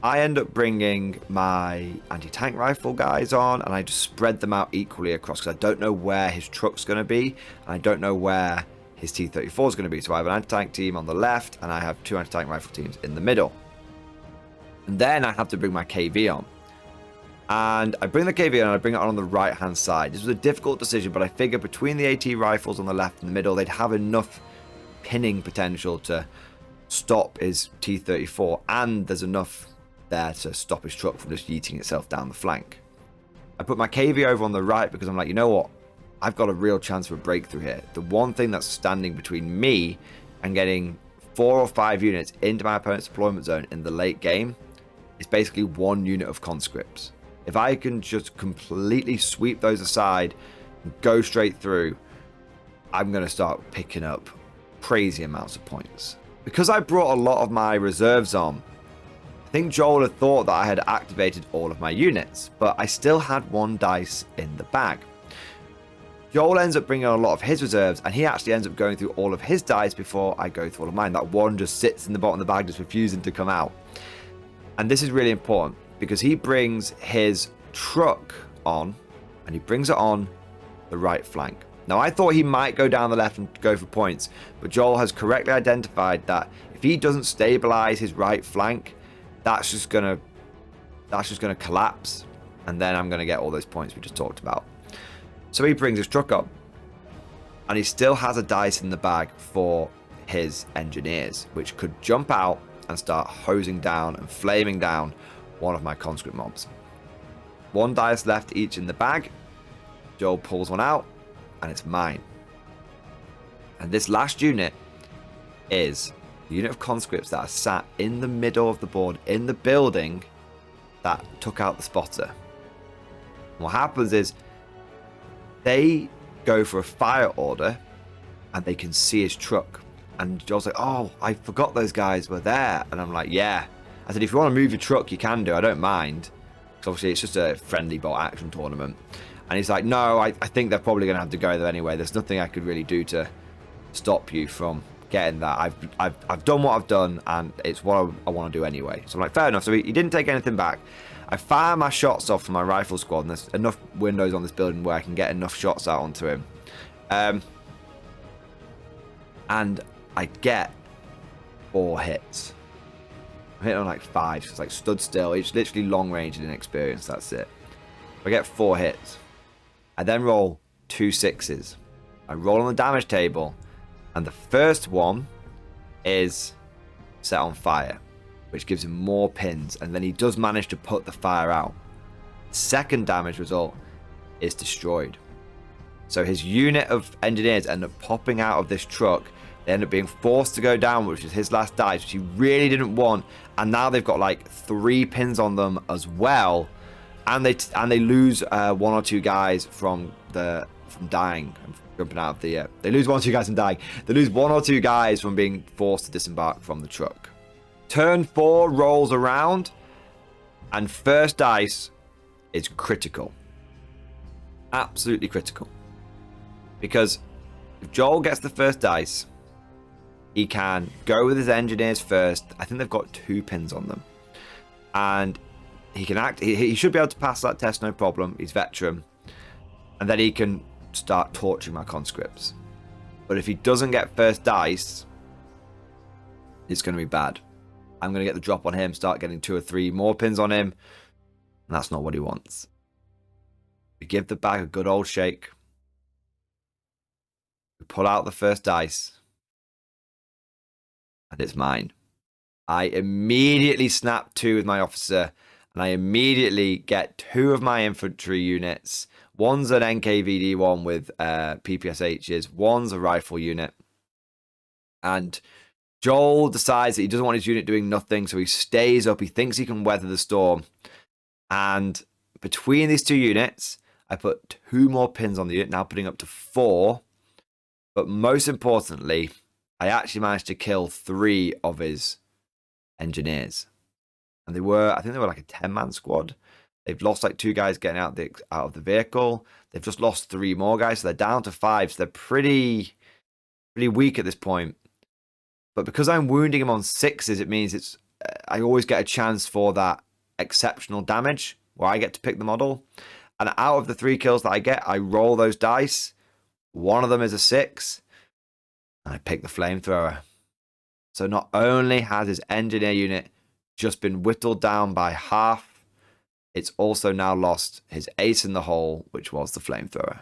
I end up bringing my anti-tank rifle guys on, and I just spread them out equally across because I don't know where his truck's going to be, and I don't know where his T-34 is going to be. So I have an anti-tank team on the left, and I have 2 anti-tank rifle teams in the middle. And then I have to bring my KV on. And I bring the KV on and I bring it on the right hand side. This was a difficult decision, but I figured between the AT rifles on the left and the middle, they'd have enough pinning potential to stop his T-34, and there's enough there to stop his truck from just yeeting itself down the flank. I put my KV over on the right because I'm like, you know what? I've got a real chance for a breakthrough here. The one thing that's standing between me and getting 4 or 5 units into my opponent's deployment zone in the late game is basically 1 unit of conscripts. If I can just completely sweep those aside and go straight through, I'm going to start picking up crazy amounts of points. Because I brought a lot of my reserves on, I think Joel had thought that I had activated all of my units, but I still had 1 dice in the bag. Joel ends up bringing on a lot of his reserves, and he actually ends up going through all of his dice before I go through all of mine. That one just sits in the bottom of the bag, just refusing to come out. And this is really important because he brings his truck on, and he brings it on the right flank. Now, I thought he might go down the left and go for points, but Joel has correctly identified that if he doesn't stabilize his right flank, that's just gonna collapse, and then I'm gonna get all those points we just talked about. So he brings his truck up, and he still has a dice in the bag for his engineers, which could jump out and start hosing down and flaming down one of my conscript mobs. One dice left each in the bag. Joel pulls one out, and it's mine. And this last unit is the unit of conscripts that are sat in the middle of the board in the building that took out the spotter. And what happens is they go for a fire order, and they can see his truck. And Joel's like, oh, I forgot those guys were there. And I'm like, yeah. I said, if you want to move your truck, you can do. I don't mind. Because obviously it's just a friendly bolt action tournament. And he's like, no, I think they're probably going to have to go there anyway. There's nothing I could really do to stop you from getting that. I've done what I've done, and it's what I want to do anyway. So I'm like, fair enough. So he didn't take anything back. I fire my shots off from my rifle squad, and there's enough windows on this building where I can get enough shots out onto him. And I get 4 hits. I'm hitting on like 5. So it's like stood still. It's literally long range and inexperienced. That's it. I get 4 hits. I then roll 2 6s. I roll on the damage table, and the first one is set on fire, which gives him more pins, and then he does manage to put the fire out. Second damage result is destroyed. So his unit of engineers end up popping out of this truck. They end up being forced to go down, which is his last dice, which he really didn't want. And now they've got like 3 pins on them as well, and they lose 1 or 2 guys from dying. I'm jumping out of the. They lose 1 or 2 guys from dying. They lose 1 or 2 guys from being forced to disembark from the truck. Turn 4 rolls around, and first dice is critical. Absolutely critical. Because if Joel gets the first dice, he can go with his engineers first. I think they've got 2 pins on them. And he can act. He should be able to pass that test, no problem. He's veteran. And then he can start torching my conscripts. But if he doesn't get first dice, it's going to be bad. I'm going to get the drop on him, start getting 2 or 3 more pins on him. And that's not what he wants. We give the bag a good old shake. We pull out the first dice. And it's mine. I immediately snap 2 with my officer. And I immediately get 2 of my infantry units. One's an NKVD one with PPSHs. One's a rifle unit. And Joel decides that he doesn't want his unit doing nothing, so he stays up. He thinks he can weather the storm. And between these 2 units, I put 2 more pins on the unit, now putting up to 4. But most importantly, I actually managed to kill 3 of his engineers. And I think they were like a 10-man squad. They've lost like 2 guys getting out of the vehicle. They've just lost 3 more guys, so they're down to 5. So they're pretty weak at this point. But because I'm wounding him on 6s, it means I always get a chance for that exceptional damage where I get to pick the model. And out of the 3 kills that I get, I roll those dice. One of them is a 6, and I pick the flamethrower. So not only has his engineer unit just been whittled down by half, it's also now lost his ace in the hole, which was the flamethrower.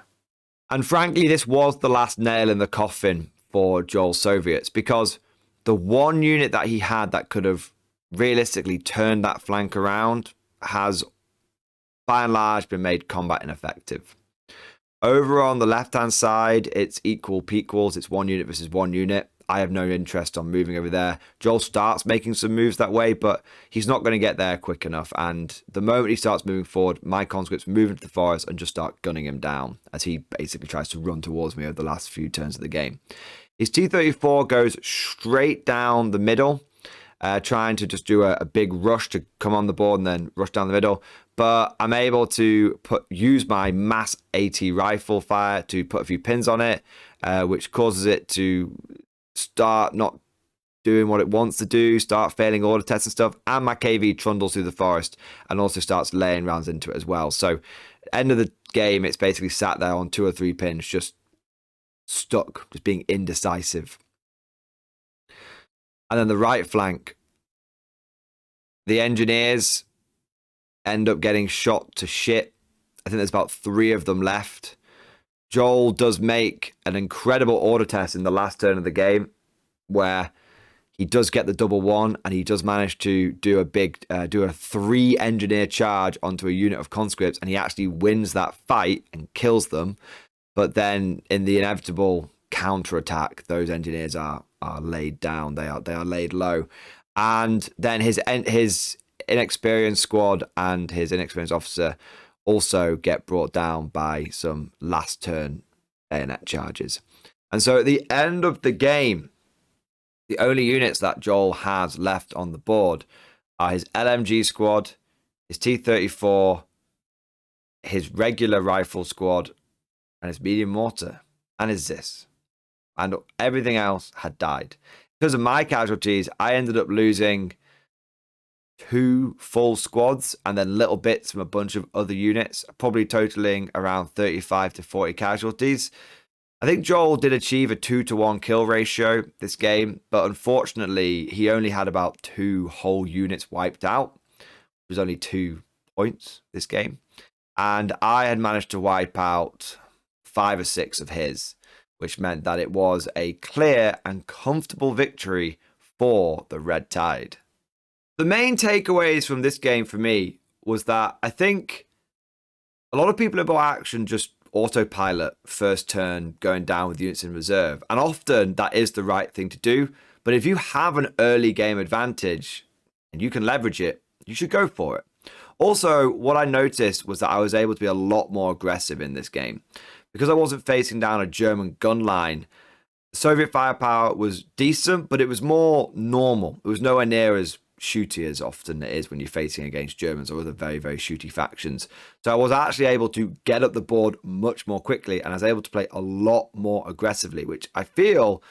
And frankly, this was the last nail in the coffin for Joel's Soviets, because the one unit that he had that could have realistically turned that flank around has, by and large, been made combat ineffective. Over on the left-hand side, it's equals. It's 1 unit versus 1 unit. I have no interest on moving over there. Joel starts making some moves that way, but he's not going to get there quick enough. And the moment he starts moving forward, my conscripts move into the forest and just start gunning him down as he basically tries to run towards me over the last few turns of the game. His T-34 goes straight down the middle, trying to just do a big rush to come on the board and then rush down the middle. But I'm able to use my mass AT rifle fire to put a few pins on it, which causes it to start not doing what it wants to do, start failing order tests and stuff. And my KV trundles through the forest and also starts laying rounds into it as well. So end of the game, it's basically sat there on 2 or 3 pins, just stuck, just being indecisive. And then the right flank, the engineers end up getting shot to shit. I think there's about 3 of them left. Joel does make an incredible order test in the last turn of the game where he does get the double one, and he does manage to do a 3 engineer charge onto a unit of conscripts, and he actually wins that fight and kills them. But then in the inevitable counterattack, those engineers are laid down. They are laid low. And then his inexperienced squad and his inexperienced officer also get brought down by some last turn bayonet charges. And so at the end of the game, the only units that Joel has left on the board are his LMG squad, his T-34, his regular rifle squad, and his medium mortar, and his ZIS. And everything else had died. Because of my casualties, I ended up losing 2 full squads and then little bits from a bunch of other units, probably totaling around 35 to 40 casualties. I think Joel did achieve a 2-to-1 kill ratio this game, but unfortunately, he only had about 2 whole units wiped out. It was only 2 points this game. And I had managed to wipe out 5 or 6 of his, which meant that it was a clear and comfortable victory for the Red Tide. The main takeaways from this game for me was that I think a lot of people about action just autopilot first turn going down with units in reserve, and often that is the right thing to do. But if you have an early game advantage and you can leverage it, you should go for it. Also, what I noticed was that I was able to be a lot more aggressive in this game because I wasn't facing down a German gun line. Soviet firepower was decent, but it was more normal. It was nowhere near as shooty as often it is when you're facing against Germans or other very, very shooty factions. So I was actually able to get up the board much more quickly, and I was able to play a lot more aggressively, which I feel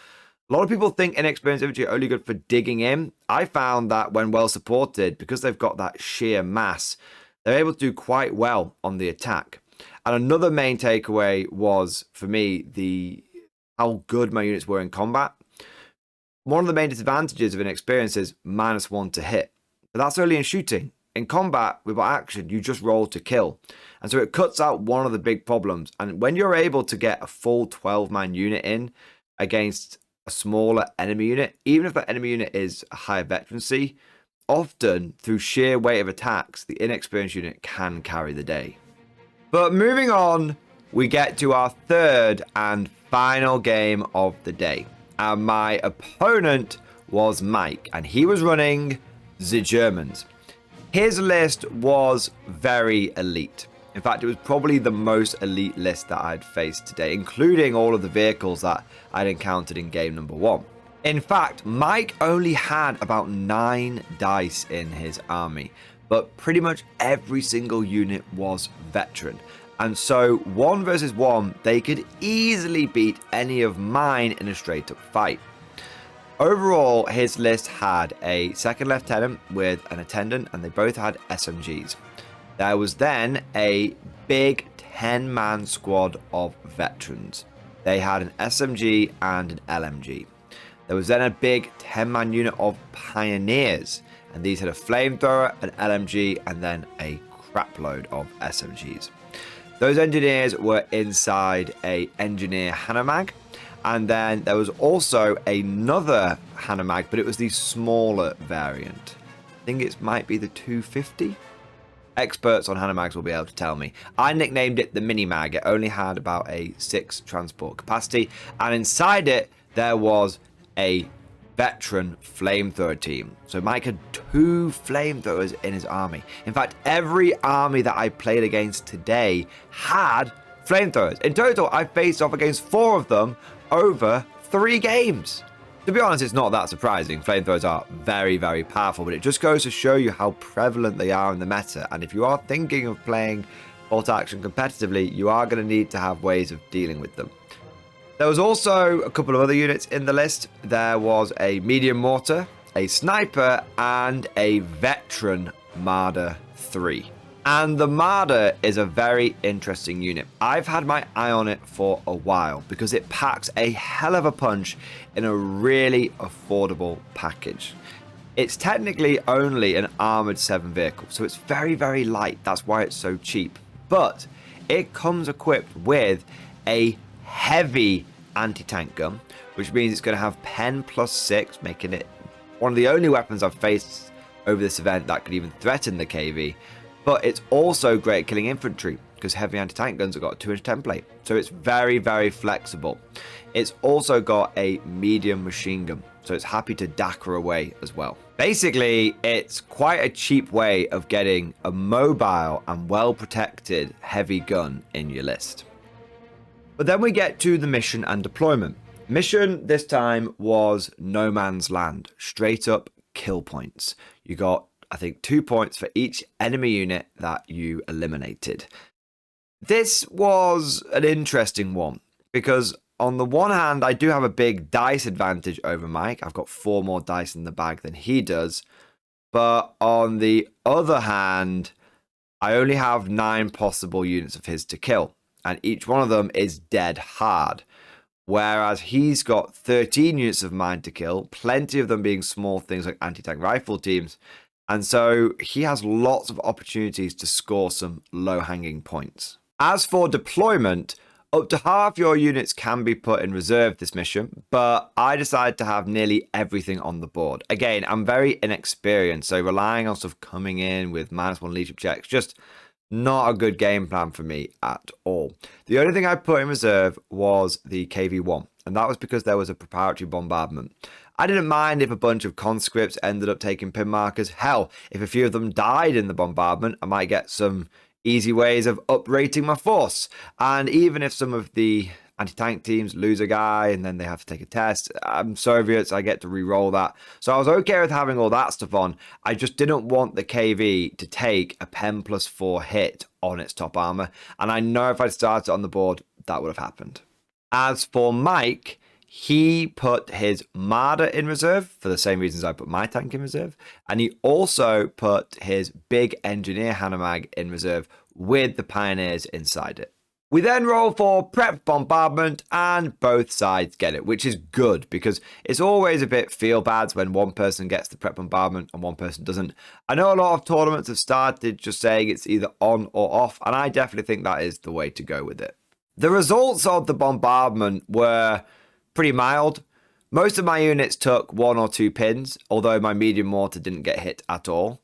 a lot of people think inexperienced infantry are only good for digging in. I found that when well supported, because they've got that sheer mass, they're able to do quite well on the attack. And another main takeaway was, for me, how good my units were in combat. One of the main disadvantages of inexperience is -1 to hit. But that's only in shooting. In combat, with action, you just roll to kill. And so it cuts out one of the big problems. And when you're able to get a full 12-man unit in against a smaller enemy unit, even if that enemy unit is a higher veterancy, often through sheer weight of attacks, the inexperienced unit can carry the day. But moving on, we get to our third and final game of the day. And my opponent was Mike, and he was running the Germans. His list was very elite. In fact, it was probably the most elite list that I'd faced today, including all of the vehicles that I'd encountered in game number 1. In fact, Mike only had about 9 dice in his army, but pretty much every single unit was veteran. And so 1 versus 1, they could easily beat any of mine in a straight up fight. Overall, his list had a 2nd lieutenant with an attendant, and they both had SMGs. There was then a big 10-man squad of veterans. They had an SMG and an LMG. There was then a big 10-man unit of pioneers, and these had a flamethrower, an LMG, and then a crapload of SMGs. Those engineers were inside a engineer Hanomag, and then there was also another Hanomag, but it was the smaller variant. I think it might be the 250. Experts on Hanomags will be able to tell me. I nicknamed it the Mini-Mag. It only had about a 6 transport capacity, and inside it there was a veteran flamethrower team. So Mike had 2 flamethrowers in his army. In fact, every army that I played against today had flamethrowers. In total, I faced off against 4 of them over 3 games. To be honest, it's not that surprising. Flamethrowers are very, very powerful, but it just goes to show you how prevalent they are in the meta. And if you are thinking of playing bolt action competitively, you are going to need to have ways of dealing with them. There was also a couple of other units in the list. There was a medium mortar, a sniper, and a veteran Marder 3. And the Marder is a very interesting unit. I've had my eye on it for a while because it packs a hell of a punch in a really affordable package. It's technically only an armored 7 vehicle, so it's very, very light. That's why it's so cheap. But it comes equipped with a heavy anti-tank gun, which means it's going to have pen +6, making it one of the only weapons I've faced over this event that could even threaten the KV. But it's also great at killing infantry because heavy anti-tank guns have got a 2-inch template, so it's very, very flexible. It's also got a medium machine gun, so it's happy to dagger away as well. Basically, it's quite a cheap way of getting a mobile and well-protected heavy gun in your list. But then we get to the mission and deployment. Mission this time was No Man's Land, straight up kill points. You got, I think, 2 points for each enemy unit that you eliminated. This was an interesting one because on the one hand, I do have a big dice advantage over Mike. I've got 4 more dice in the bag than he does. But on the other hand, I only have 9 possible units of his to kill. And each one of them is dead hard. Whereas he's got 13 units of mine to kill, plenty of them being small things like anti-tank rifle teams. And so he has lots of opportunities to score some low-hanging points. As for deployment, up to half your units can be put in reserve this mission, but I decided to have nearly everything on the board. Again, I'm very inexperienced, so relying on stuff coming in with -1 leadership checks, just not a good game plan for me at all. The only thing I put in reserve was the KV-1, and that was because there was a preparatory bombardment. I didn't mind if a bunch of conscripts ended up taking pin markers. Hell, if a few of them died in the bombardment, I might get some easy ways of uprating my force. And even if some of the anti-tank teams lose a guy and then they have to take a test, I'm Soviets, I get to re-roll that. So I was okay with having all that stuff on. I just didn't want the KV to take a pen +4 hit on its top armor. And I know if I'd started on the board, that would have happened. As for Mike, he put his Marder in reserve for the same reasons I put my tank in reserve. And he also put his big engineer Hanomag in reserve with the pioneers inside it. We then roll for prep bombardment and both sides get it, which is good because it's always a bit feel bad when one person gets the prep bombardment and one person doesn't. I know a lot of tournaments have started just saying it's either on or off, and I definitely think that is the way to go with it. The results of the bombardment were pretty mild. Most of my units took 1 or 2 pins, although my medium mortar didn't get hit at all.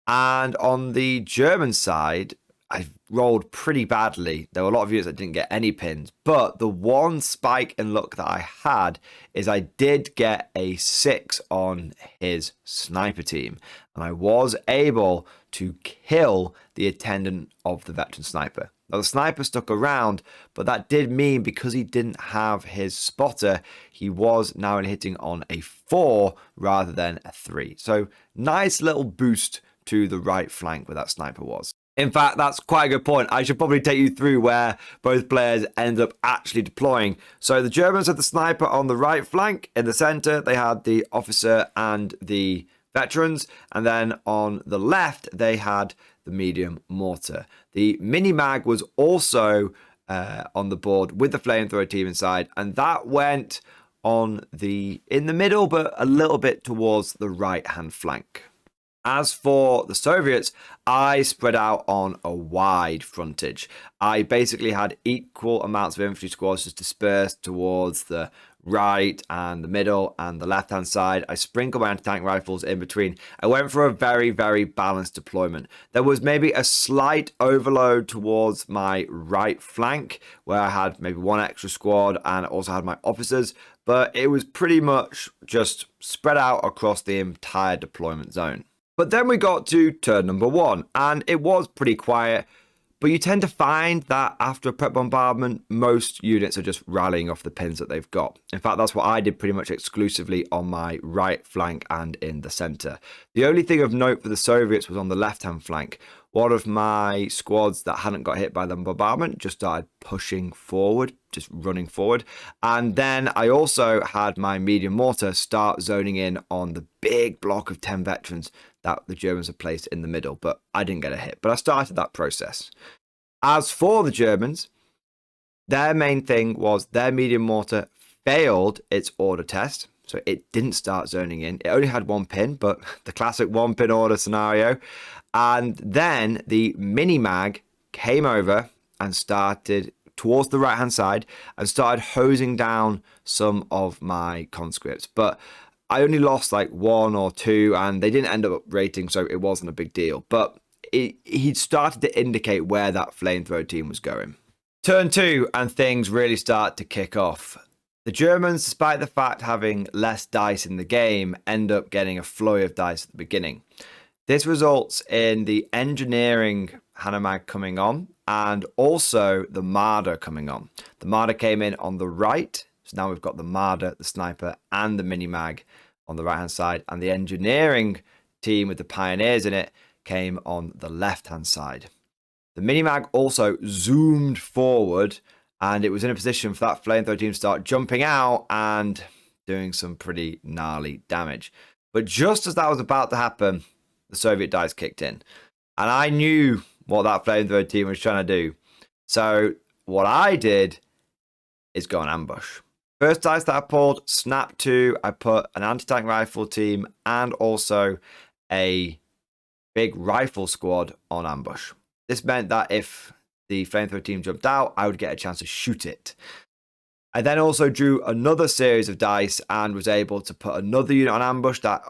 And on the German side, I rolled pretty badly. There were a lot of units that didn't get any pins, but the one spike in luck that I had is I did get a 6 on his sniper team, and I was able to kill the attendant of the veteran sniper. Now, the sniper stuck around, but that did mean because he didn't have his spotter, he was now hitting on a 4 rather than a 3. So nice little boost to the right flank where that sniper was. In fact, that's quite a good point. I should probably take you through where both players end up actually deploying. So the Germans had the sniper on the right flank. In the center, they had the officer and the veterans. And then on the left, they had the medium mortar. The mini-mag was also on the board with the flamethrower team inside. And that went in the middle, but a little bit towards the right-hand flank. As for the Soviets, I spread out on a wide frontage. I basically had equal amounts of infantry squads just dispersed towards the right and the middle and the left-hand side. I sprinkled my anti-tank rifles in between. I went for a very, very balanced deployment. There was maybe a slight overload towards my right flank where I had maybe 1 extra squad and also had my officers, but it was pretty much just spread out across the entire deployment zone. But then we got to turn number 1, and it was pretty quiet But you tend to find that after a prep bombardment, most units are just rallying off the pins that they've got. In fact, that's what I did pretty much exclusively on my right flank and in the center. The only thing of note for the Soviets was on the left-hand flank. One of my squads that hadn't got hit by the bombardment just started pushing forward, just running forward. And then I also had my medium mortar start zoning in on the big block of 10 veterans that the Germans had placed in the middle, but I didn't get a hit. But I started that process. As for the Germans, their main thing was their medium mortar failed its order test. So it didn't start zoning in. It only had one pin, but the classic one pin order scenario. And then the mini mag came over and started towards the right hand side and started hosing down some of my conscripts. But I only lost like 1 or 2 and they didn't end up rating, so it wasn't a big deal. But he'd started to indicate where that flamethrower team was going. Turn 2 and things really start to kick off. The Germans, despite the fact having less dice in the game, end up getting a flurry of dice at the beginning. This results in the engineering Hanomag coming on and also the Marder coming on. The Marder came in on the right. So now we've got the Marder, the Sniper and the Mini-Mag on the right hand side. And the engineering team with the Pioneers in it came on the left hand side. The Mini-Mag also zoomed forward and it was in a position for that flamethrower team to start jumping out and doing some pretty gnarly damage. But just as that was about to happen, the Soviet dice kicked in. And I knew what that flamethrower team was trying to do. So what I did is go on ambush. First dice that I pulled, snap 2, I put an anti-tank rifle team and also a big rifle squad on ambush. This meant that if the flamethrower team jumped out, I would get a chance to shoot it. I then also drew another series of dice and was able to put another unit on ambush that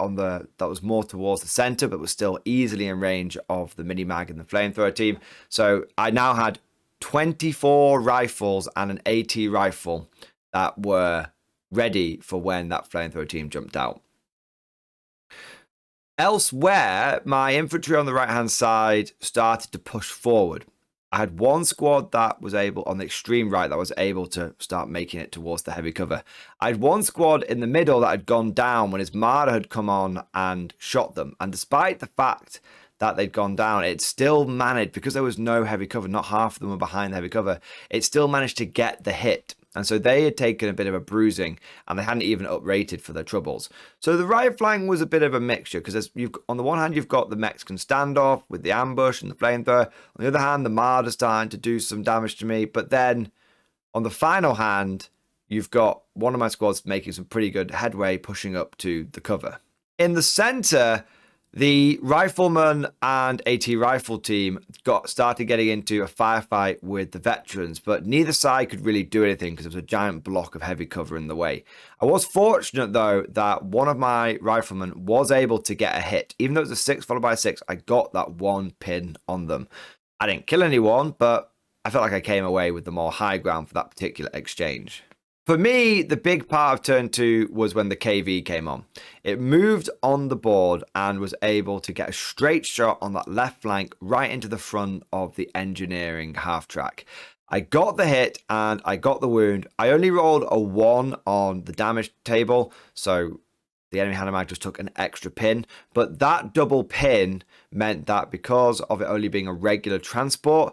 was more towards the center, but was still easily in range of the mini-mag and the flamethrower team. So I now had 24 rifles and an AT rifle that were ready for when that flamethrower team jumped out. Elsewhere, my infantry on the right-hand side started to push forward. I had one squad that was able, on the extreme right, that was able to start making it towards the heavy cover. I had one squad in the middle that had gone down when his Marder had come on and shot them. And despite the fact that they'd gone down, it still managed, because there was no heavy cover, not half of them were behind the heavy cover, it still managed to get the hit. And so they had taken a bit of a bruising and they hadn't even uprated for their troubles. So the right flank was a bit of a mixture because on the one hand, you've got the Mexican standoff with the ambush and the flamethrower. On the other hand, the Marder's starting to do some damage to me. But then on the final hand, you've got one of my squads making some pretty good headway pushing up to the cover. In the center, the rifleman and AT rifle team started getting into a firefight with the veterans, but neither side could really do anything because there was a giant block of heavy cover in the way. I was fortunate, though, that one of my riflemen was able to get a hit. Even though it was a 6 followed by a 6, I got that one pin on them. I didn't kill anyone, but I felt like I came away with the more high ground for that particular exchange. For me, the big part of turn 2 was when the KV came on. It moved on the board and was able to get a straight shot on that left flank right into the front of the engineering half track. I got the hit and I got the wound. I only rolled a 1 on the damage table, so the enemy Hanomag just took an extra pin. But that double pin meant that because of it only being a regular transport,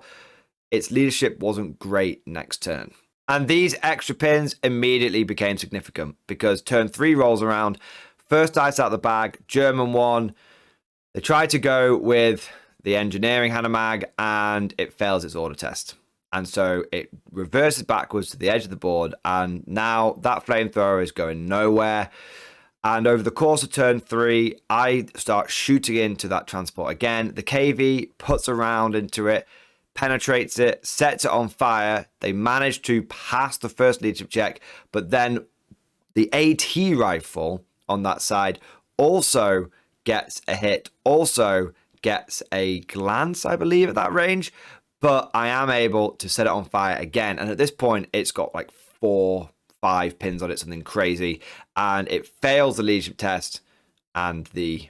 its leadership wasn't great next turn. And these extra pins immediately became significant because turn 3 rolls around. First dice out the bag, German one. They tried to go with the engineering Hanomag and it fails its order test. And so it reverses backwards to the edge of the board. And now that flamethrower is going nowhere. And over the course of turn 3, I start shooting into that transport again. The KV puts a round into it, penetrates it, sets it on fire. They manage to pass the first leadership check, but then the AT rifle on that side also gets a hit, also gets a glance, I believe, at that range, but I am able to set it on fire again. And at this point, it's got like 4, 5 pins on it, something crazy, and it fails the leadership test, and the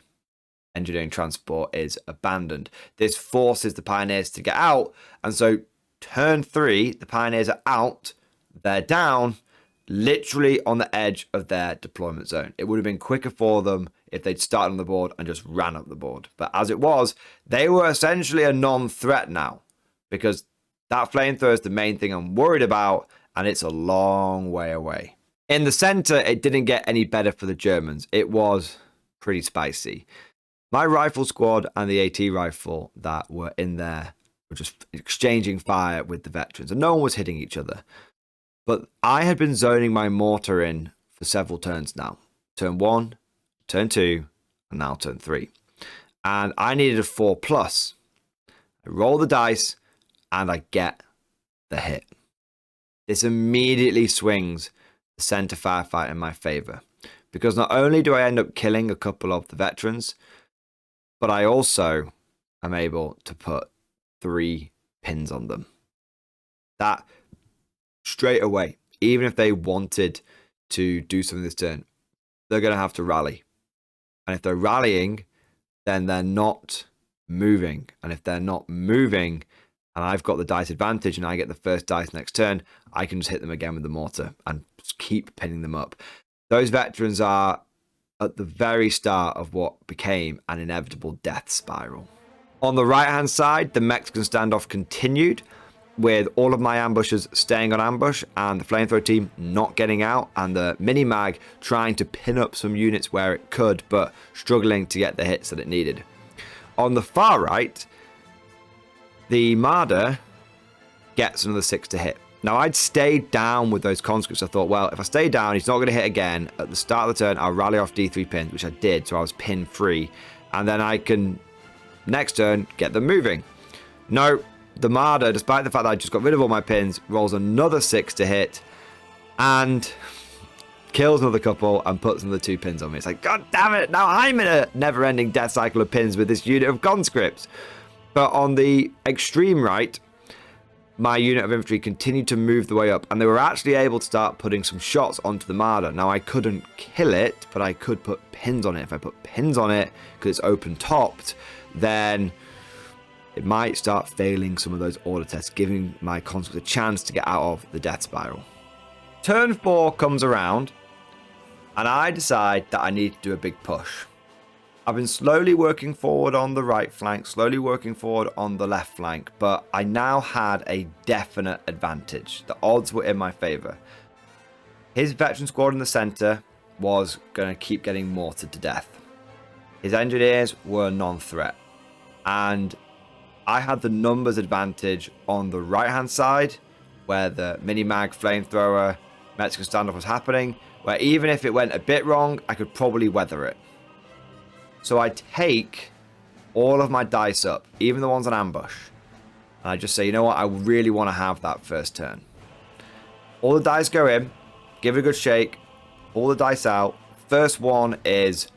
engineering transport is abandoned. This forces the pioneers to get out, and so turn 3, the pioneers are out, they're down, literally on the edge of their deployment zone. It would have been quicker for them if they'd started on the board and just ran up the board. But as it was, they were essentially a non-threat now, because that flamethrower is the main thing I'm worried about, and it's a long way away. In the center, it didn't get any better for the Germans. It was pretty spicy. My rifle squad and the AT rifle that were in there were just exchanging fire with the veterans, and no one was hitting each other. But I had been zoning my mortar in for several turns now. Turn 1, turn 2, and now turn 3. And I needed a 4+. I roll the dice, and I get the hit. This immediately swings the center firefight in my favor, because not only do I end up killing a couple of the veterans, but I also am able to put 3 pins on them. That straight away, even if they wanted to do something this turn, they're going to have to rally. And if they're rallying, then they're not moving. And if they're not moving, and I've got the dice advantage and I get the first dice next turn, I can just hit them again with the mortar and just keep pinning them up. Those veterans are at the very start of what became an inevitable death spiral. On the right-hand side, the Mexican standoff continued, with all of my ambushers staying on ambush and the flamethrower team not getting out, and the mini-mag trying to pin up some units where it could, but struggling to get the hits that it needed. On the far right, the Marder gets another 6 to hit. Now, I'd stayed down with those conscripts. I thought, well, if I stay down, he's not going to hit again. At the start of the turn, I'll rally off D3 pins, which I did, so I was pin free. And then I can, next turn, get them moving. No, the Marder, despite the fact that I just got rid of all my pins, rolls another 6 to hit and kills another couple and puts another 2 pins on me. It's like, God damn it, now I'm in a never-ending death cycle of pins with this unit of conscripts. But on the extreme right, my unit of infantry continued to move the way up, and they were actually able to start putting some shots onto the Marder. Now, I couldn't kill it, but I could put pins on it. If I put pins on it, because it's open-topped, then it might start failing some of those order tests, giving my conscripts a chance to get out of the death spiral. Turn 4 comes around, and I decide that I need to do a big push. I've been slowly working forward on the right flank, slowly working forward on the left flank, but I now had a definite advantage. The odds were in my favor. His veteran squad in the center was going to keep getting mortared to death. His engineers were non-threat, and I had the numbers advantage on the right-hand side, where the mini-mag flamethrower Mexican standoff was happening, where even if it went a bit wrong, I could probably weather it. So I take all of my dice up, even the ones on ambush, and I just say, you know what, I really want to have that first turn. All the dice go in, give it a good shake, all the dice out. First one is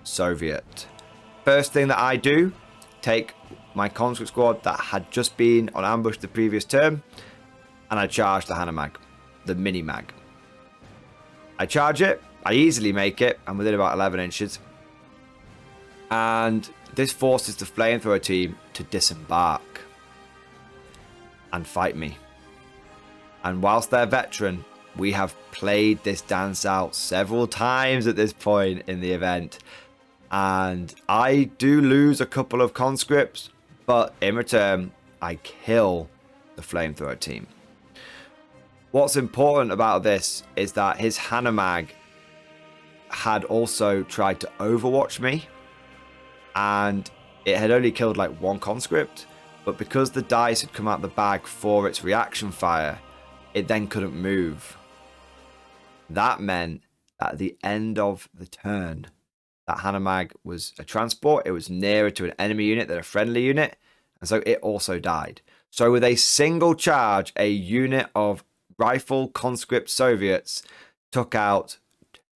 Soviet. First thing that I do, take my conscript squad that had just been on ambush the previous turn, and I charge the Hanomag, the mini-mag. I charge it, I easily make it, I'm within about 11 inches. And this forces the flamethrower team to disembark and fight me. And whilst they're veteran, we have played this dance out several times at this point in the event. And I do lose a couple of conscripts, but in return, I kill the flamethrower team. What's important about this is that his Hanomag had also tried to overwatch me, and it had only killed like 1 conscript, but because the dice had come out the bag for its reaction fire, it then couldn't move. That meant that at the end of the turn, that Hanomag was a transport, it was nearer to an enemy unit than a friendly unit, and so it also died. So with a single charge, a unit of rifle conscript Soviets took out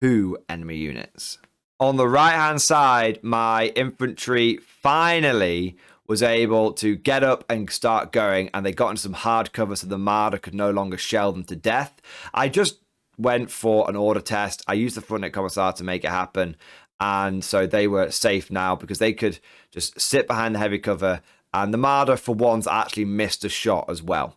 2 enemy units. On the right-hand side, my infantry finally was able to get up and start going, and they got into some hard cover so the Marder could no longer shell them to death. I just went for an order test. I used the Frontnet Commissar to make it happen, And so they were safe now because they could just sit behind the heavy cover. And the Marder, for once, actually missed a shot as well.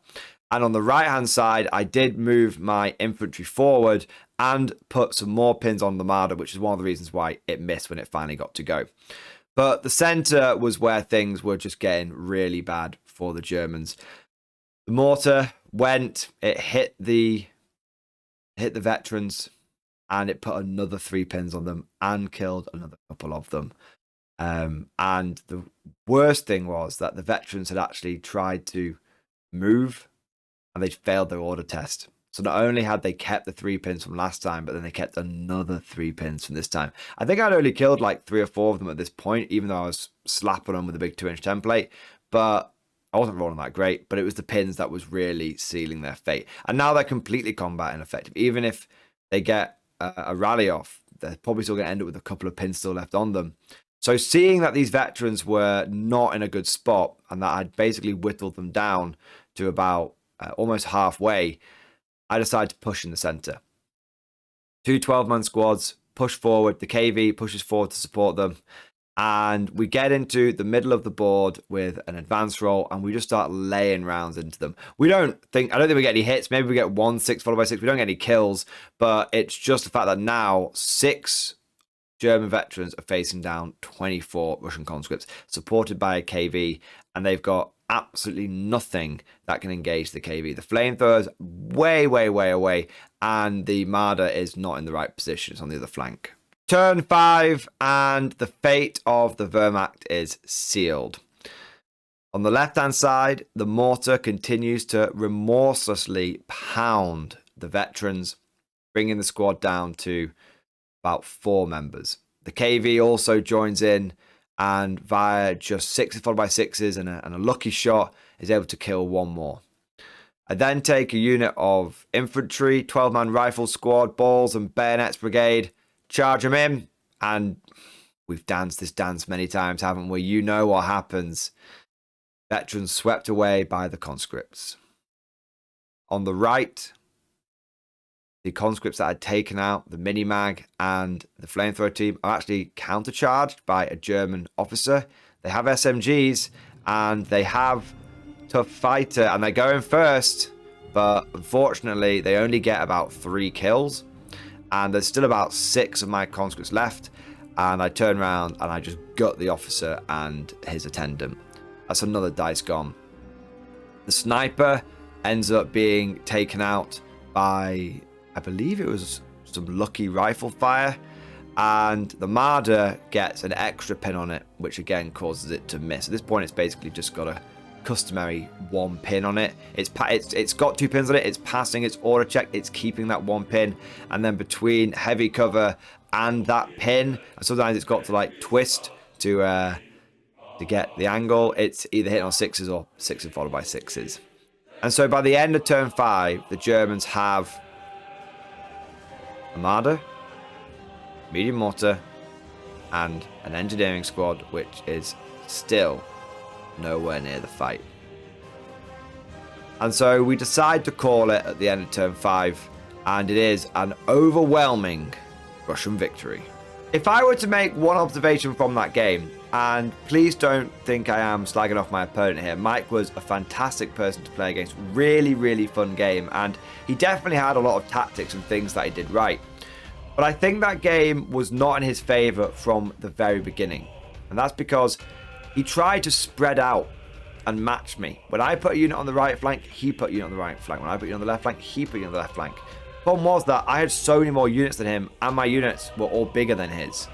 And on the right-hand side, I did move my infantry forward and put some more pins on the Marder, which is one of the reasons why it missed when it finally got to go. But the center was where things were just getting really bad for the Germans. The mortar went, it hit the veterans, and it put another 3 pins on them and killed another couple of them. And the worst thing was that the veterans had actually tried to move and they'd failed their order test. So not only had they kept the 3 pins from last time, but then they kept another 3 pins from this time. I think I'd only killed like 3 or 4 of them at this point, even though I was slapping them with a big 2-inch template. But I wasn't rolling that great, but it was the pins that was really sealing their fate. And now they're completely combat ineffective. Even if they get a rally off, they're probably still going to end up with a couple of pins still left on them. So seeing that these veterans were not in a good spot and that I'd basically whittled them down to about almost halfway, I decided to push in the center. 2 12-man squads push forward. The KV pushes forward to support them. And we get into the middle of the board with an advance roll and we just start laying rounds into them. I don't think we get any hits. Maybe we get 1 6 followed by 6. We don't get any kills, but it's just the fact that now 6 German veterans are facing down 24 Russian conscripts, supported by a KV, and they've got absolutely nothing that can engage the KV. The flamethrower's way, way, way away, and the Marder is not in the right position. It's on the other flank. Turn 5, and the fate of the Wehrmacht is sealed. On the left-hand side, the mortar continues to remorselessly pound the veterans, bringing the squad down to about 4 members. The KV also joins in, and via just 6 followed by 6s and a lucky shot, is able to kill 1 more. I then take a unit of infantry, 12-man rifle squad, balls and bayonets brigade, charge them in, and we've danced this dance many times, haven't we? You know what happens. Veterans swept away by the conscripts. On the right, the conscripts that had taken out the mini-mag and the flamethrower team are actually countercharged by a German officer. They have SMGs and they have Tough Fighter, and they're going first, but unfortunately they only get about 3 kills. And there's still about 6 of my conscripts left. And I turn around and I just gut the officer and his attendant. That's another dice gone. The sniper ends up being taken out by, I believe it was some lucky rifle fire. And the Marder gets an extra pin on it, which again causes it to miss. At this point, it's basically just got a customary 1 pin on it. It's got 2 pins on it. It's passing its order check. It's keeping that 1 pin, and then between heavy cover and that pin, and sometimes it's got to like twist to get the angle. It's either hitting on 6s or 6s followed by 6s. And so by the end of turn 5, the Germans have a Marder, medium mortar, and an engineering squad, which is still nowhere near the fight. And so we decide to call it at the end of turn 5, and it is an overwhelming Russian victory. If I were to make one observation from that game, and please don't think I am slagging off my opponent here, Mike was a fantastic person to play against. Really, really fun game, and he definitely had a lot of tactics and things that he did right. But I think that game was not in his favour from the very beginning, and that's because he tried to spread out and match me. When I put a unit on the right flank, he put a unit on the right flank. When I put a unit on the left flank, he put a unit on the left flank. The problem was that I had so many more units than him, and my units were all bigger than his.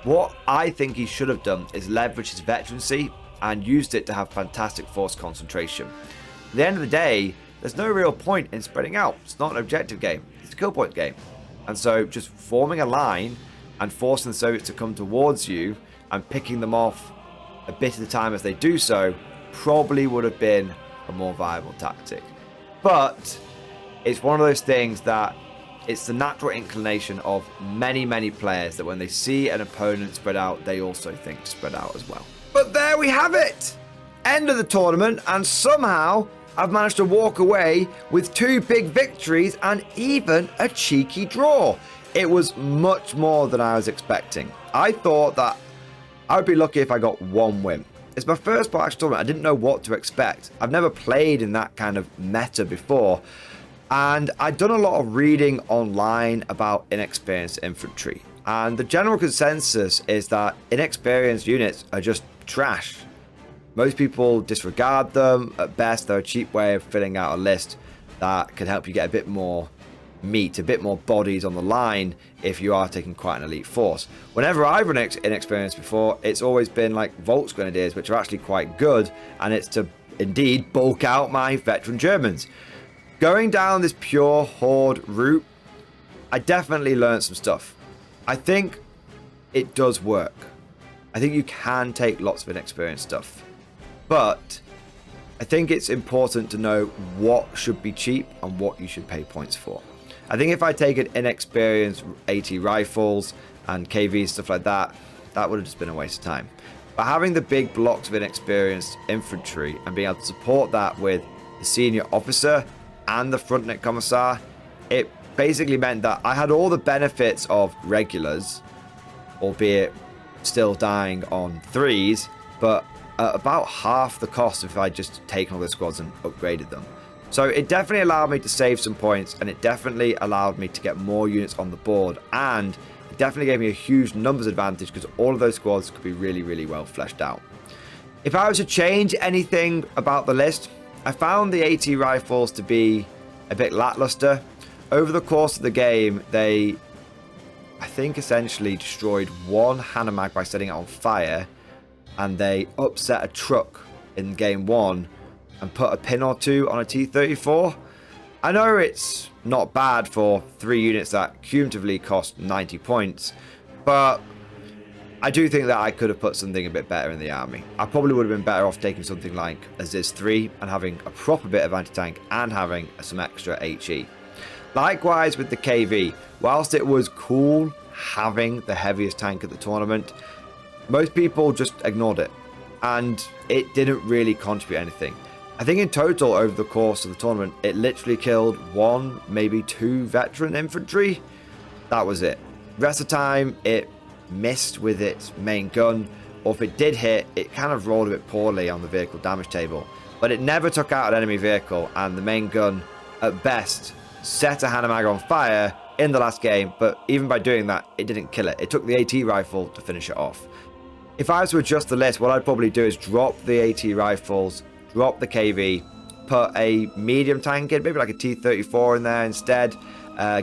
What I think he should have done is leverage his veterancy and used it to have fantastic force concentration. At the end of the day, there's no real point in spreading out. It's not an objective game. It's a kill point game. And so just forming a line and forcing the Soviets to come towards you and picking them off a bit at a time as they do so probably would have been a more viable tactic. But it's one of those things that it's the natural inclination of many, many players that when they see an opponent spread out, they also think to spread out as well. But there we have it! End of the tournament, and somehow I've managed to walk away with 2 big victories and even a cheeky draw. it was much more than I was expecting. I thought that I would be lucky if I got one win. It's my first bolt action tournament. I didn't know what to expect. I've never played in that kind of meta before. And I'd done a lot of reading online about inexperienced infantry. And the general consensus is that inexperienced units are just trash. Most people disregard them. At best, they're a cheap way of filling out a list that can help you get a bit more meat, a bit more bodies on the line if you are taking quite an elite force. Whenever I've run inexperienced before, it's always been like Volks Grenadiers, which are actually quite good, and it's to indeed bulk out my veteran Germans. Going down this pure horde route, I definitely learned some stuff. I think it does work. I think you can take lots of inexperienced stuff, but I think it's important to know what should be cheap and what you should pay points for. I think if I take an inexperienced AT rifles and KV stuff like that, that would have just been a waste of time. But having the big blocks of inexperienced infantry and being able to support that with the senior officer and the frontnet commissar, it basically meant that I had all the benefits of regulars, albeit still dying on 3s, but at about half the cost if I just taken all the squads and upgraded them. So it definitely allowed me to save some points, and it definitely allowed me to get more units on the board, and it definitely gave me a huge numbers advantage because all of those squads could be really, really well fleshed out. If I was to change anything about the list, I found the AT rifles to be a bit lackluster. Over the course of the game, they, I think, essentially destroyed one Hanomag by setting it on fire, and they upset a truck in game 1 and put a pin or two on a T-34. I know it's not bad for 3 units that cumulatively cost 90 points, but I do think that I could have put something a bit better in the army. I probably would have been better off taking something like a Ziz 3 and having a proper bit of anti-tank and having some extra HE. Likewise with the KV, whilst it was cool having the heaviest tank at the tournament, most people just ignored it, and it didn't really contribute anything. I think in total over the course of the tournament, it literally killed 1, maybe 2 veteran infantry. That was it. Rest of the time, it missed with its main gun, or if it did hit, it kind of rolled a bit poorly on the vehicle damage table. But it never took out an enemy vehicle, and the main gun, at best, set a Hanomag on fire in the last game, but even by doing that, it didn't kill it. It took the AT rifle to finish it off. If I was to adjust the list, what I'd probably do is drop the AT rifles, drop the KV, put a medium tank in, maybe like a T-34 in there instead,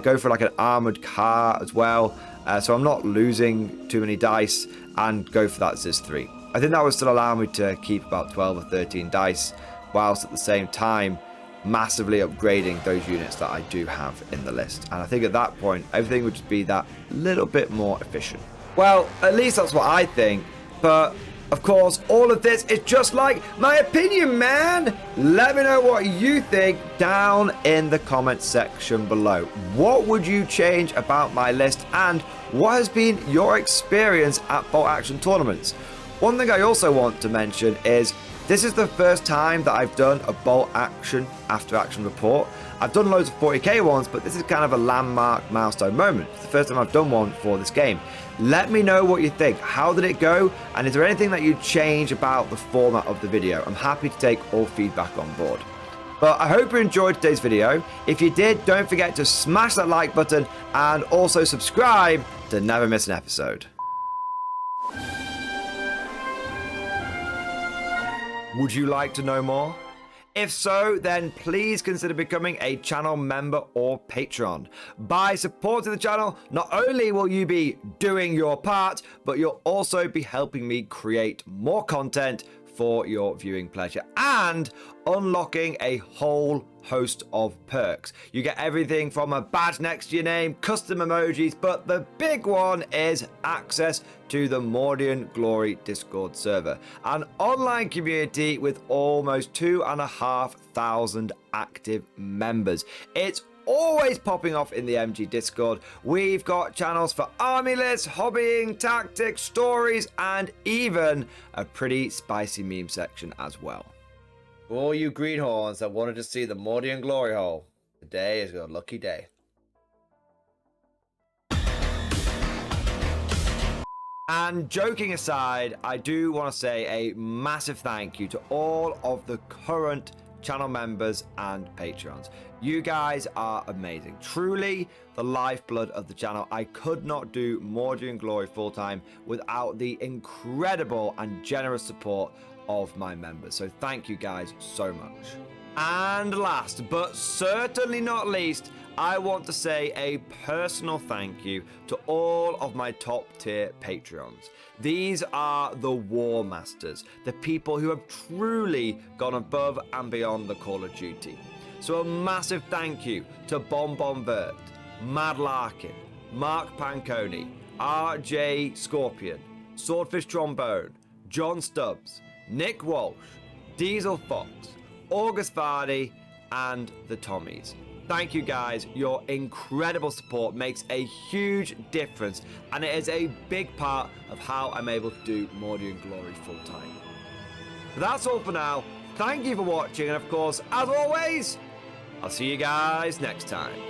go for like an armored car as well, so I'm not losing too many dice, and go for that Ziz 3. I think that would still allow me to keep about 12 or 13 dice, whilst at the same time massively upgrading those units that I do have in the list. And I think at that point, everything would just be that little bit more efficient. Well, at least that's what I think, but of course, all of this is just like my opinion, man. Let me know what you think down in the comments section below. What would you change about my list, and what has been your experience at bolt action tournaments? One thing I also want to mention is this is the first time that I've done a bolt action after action report. I've done loads of 40k ones, but this is kind of a landmark milestone moment. It's the first time I've done one for this game. Let me know what you think. How did it go? And is there anything that you'd change about the format of the video? I'm happy to take all feedback on board. But I hope you enjoyed today's video. If you did, don't forget to smash that like button and also subscribe to never miss an episode. Would you like to know more? If so, then please consider becoming a channel member or patron. By supporting the channel, not only will you be doing your part, but you'll also be helping me create more content for your viewing pleasure and unlocking a whole host of perks. You get everything from a badge next to your name, custom emojis, but the big one is access to the Mordian Glory Discord server, an online community with almost 2,500 active members. It's always popping off in the MG Discord. We've got channels for army lists, hobbying, tactics, stories, and even a pretty spicy meme section as well. For all you greenhorns that wanted to see the Mordian glory hole, today is your lucky day. And joking aside, I do want to say a massive thank you to all of the current channel members and Patreons. You guys are amazing. Truly the lifeblood of the channel. I could not do Mordian Glory full-time without the incredible and generous support of my members. So thank you guys so much. And last but certainly not least, I want to say a personal thank you to all of my top tier Patreons. These are the War Masters, the people who have truly gone above and beyond the Call of Duty. So a massive thank you to Bon Bon Vert, Mad Larkin, Mark Panconi, RJ Scorpion, Swordfish Trombone, John Stubbs, Nick Walsh, Diesel Fox, August Vardy, and the Tommies. Thank you guys, your incredible support makes a huge difference and it is a big part of how I'm able to do Mordian Glory full time. But that's all for now, thank you for watching and of course, as always, I'll see you guys next time.